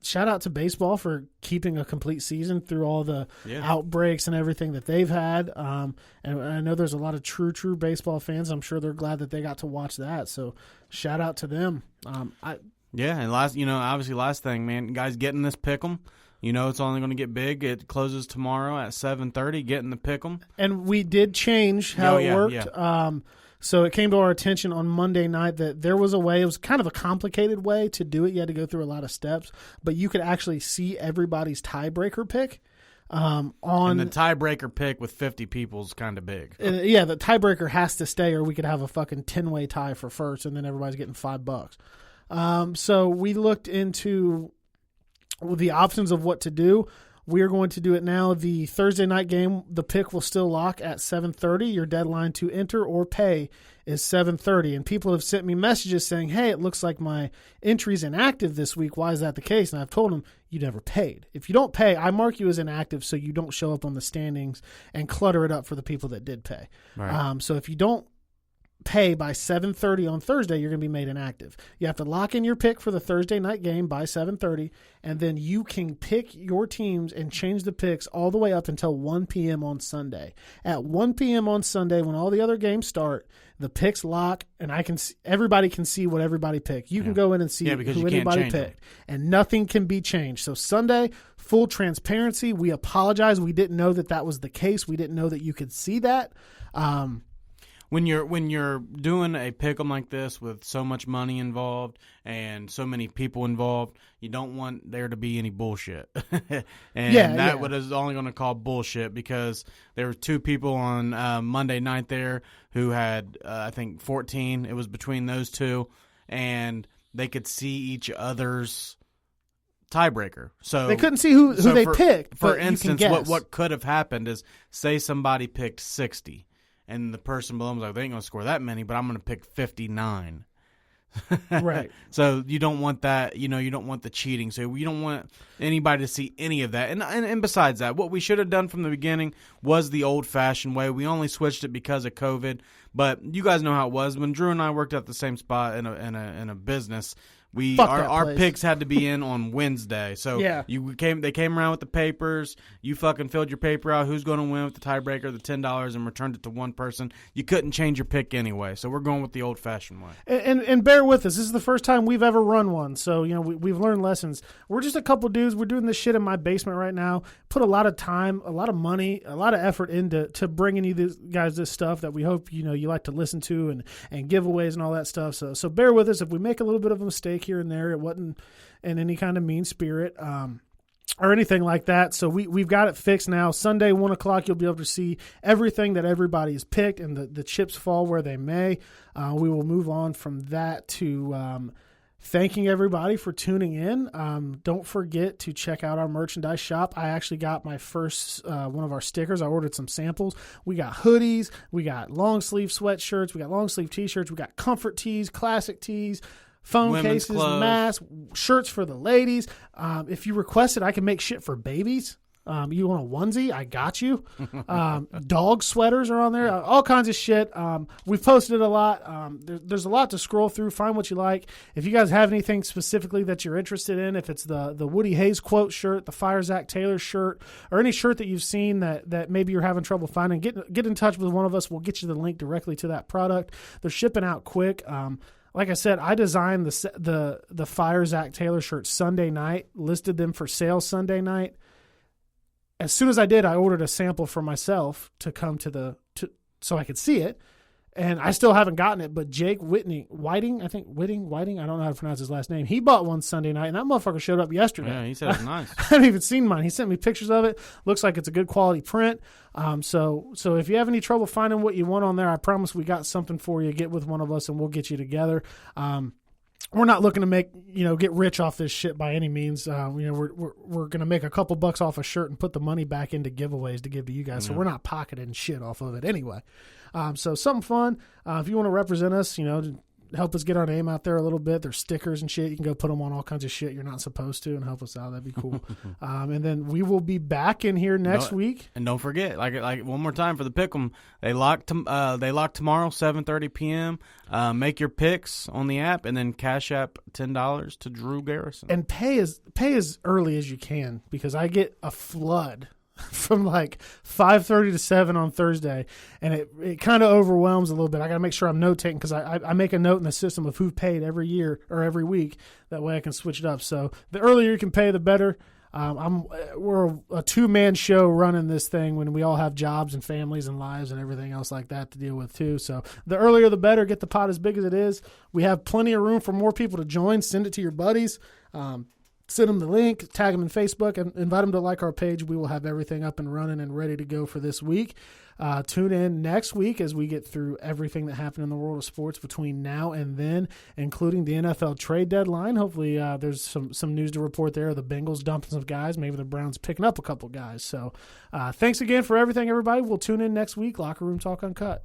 Shout out to baseball for keeping a complete season through all the outbreaks and everything that they've had. And I know there's a lot of true baseball fans. I'm sure they're glad that they got to watch that. So shout out to them. And obviously last thing, man, guys, getting this pick'em. It's only going to get big. It closes tomorrow at 7:30. Getting the pick'em. And we did change how it worked. Yeah. So it came to our attention on Monday night that there was a way. It was kind of a complicated way to do it. You had to go through a lot of steps, but you could actually see everybody's tiebreaker pick. And the tiebreaker pick with 50 people is kind of big. The tiebreaker has to stay, or we could have a fucking 10-way tie for first, and then everybody's getting $5. So we looked into the options of what to do. We're going to do it now. The Thursday night game, the pick will still lock at 7:30. Your deadline to enter or pay is 7:30. And people have sent me messages saying, hey, it looks like my entry's inactive this week. Why is that the case? And I've told them, you never paid. If you don't pay, I mark you as inactive so you don't show up on the standings and clutter it up for the people that did pay. Right. So if you don't pay by 7:30 on Thursday, you're going to be made inactive. You have to lock in your pick for the Thursday night game by 7:30, and then you can pick your teams and change the picks all the way up until 1 p.m. on Sunday. At 1 p.m. on Sunday, when all the other games start, the picks lock, and everybody can see what everybody picked. You can go in and see who anybody picked, and nothing can be changed. So Sunday, full transparency. We apologize. We didn't know that was the case. We didn't know that you could see that. When you're doing a pick'em like this with so much money involved and so many people involved, you don't want there to be any bullshit. What is only going to call bullshit because there were 2 people on Monday night there who had I think 14. It was between those 2, and they could see each other's tiebreaker. So they couldn't see who they picked. For instance, what could have happened is, say somebody picked 60. And the person below was like, they ain't going to score that many, but I'm going to pick 59. Right. So you don't want that, you don't want the cheating. So you don't want anybody to see any of that. And besides that, what we should have done from the beginning was the old-fashioned way. We only switched it because of COVID. But you guys know how it was. When Drew and I worked at the same spot in a business, our picks had to be in on Wednesday. So they came around with the papers. You fucking filled your paper out. Who's going to win with the tiebreaker, the $10, and returned it to one person. You couldn't change your pick anyway. So we're going with the old-fashioned way. And bear with us. This is the first time we've ever run one. So, we've learned lessons. We're just a couple dudes. We're doing this shit in my basement right now. Put a lot of time, a lot of money, a lot of effort into bringing you guys this stuff that we hope, you like to listen to and giveaways and all that stuff. So bear with us. If we make a little bit of a mistake here and there, it wasn't in any kind of mean spirit. or anything like that. So we've got it fixed now. Sunday, 1 o'clock, you'll be able to see everything that everybody has picked, and the chips fall where they may. We will move on from that to thanking everybody for tuning in. Don't forget to check out our merchandise shop. I actually got my first one of our stickers. I ordered some samples. We got hoodies. We got long sleeve sweatshirts. We got long sleeve t-shirts. We got comfort tees, classic tees, phone Women's cases, clothes. masks, shirts for the ladies. If you request it, I can make shit for babies. You want a onesie? I got you. Dog sweaters are on there. All kinds of shit. We've posted it a lot. There's a lot to scroll through. Find what you like. If you guys have anything specifically that you're interested in, if it's the Woody Hayes quote shirt, the Fire Zach Taylor shirt, or any shirt that you've seen that maybe you're having trouble finding, get in touch with one of us. We'll get you the link directly to that product. They're shipping out quick. Like I said, I designed the Fire Zach Taylor shirt Sunday night, listed them for sale Sunday night. As soon as I did, I ordered a sample for myself to come so I could see it, and I still haven't gotten it. But Jake Whiting, I don't know how to pronounce his last name. He bought one Sunday night, and that motherfucker showed up yesterday. Yeah, he said it's nice. I haven't even seen mine. He sent me pictures of it. Looks like it's a good quality print. So if you have any trouble finding what you want on there, I promise we got something for you. Get with one of us, and we'll get you together. We're not looking to get rich off this shit by any means. We're going to make a couple bucks off a shirt and put the money back into giveaways to give to you guys. So we're not pocketing shit off of it anyway. So something fun. If you want to represent us, to help us get our name out there a little bit, there's stickers and shit. You can go put them on all kinds of shit you're not supposed to and help us out. That'd be cool. And then we will be back in here next week. And don't forget, like one more time for the pick'em, they lock tomorrow, 7:30 p.m. Make your picks on the app, and then cash app $10 to Drew Garrison. And pay as early as you can, because I get a flood from like 5:30 to 7 on Thursday, and it kind of overwhelms a little bit. I got to make sure I'm notating, because I make a note in the system of who paid every year or every week. That way I can switch it up. So the earlier you can pay, the better. We're a two-man show running this thing when we all have jobs and families and lives and everything else like that to deal with too. So the earlier the better. Get the pot as big as it is. We have plenty of room for more people to join. Send it to your buddies. Send them the link, tag them in Facebook, and invite them to like our page. We will have everything up and running and ready to go for this week. Tune in next week as we get through everything that happened in the world of sports between now and then, including the NFL trade deadline. Hopefully there's some news to report there. The Bengals dumping some guys. Maybe the Browns picking up a couple guys. So thanks again for everything, everybody. We'll tune in next week. Locker Room Talk Uncut.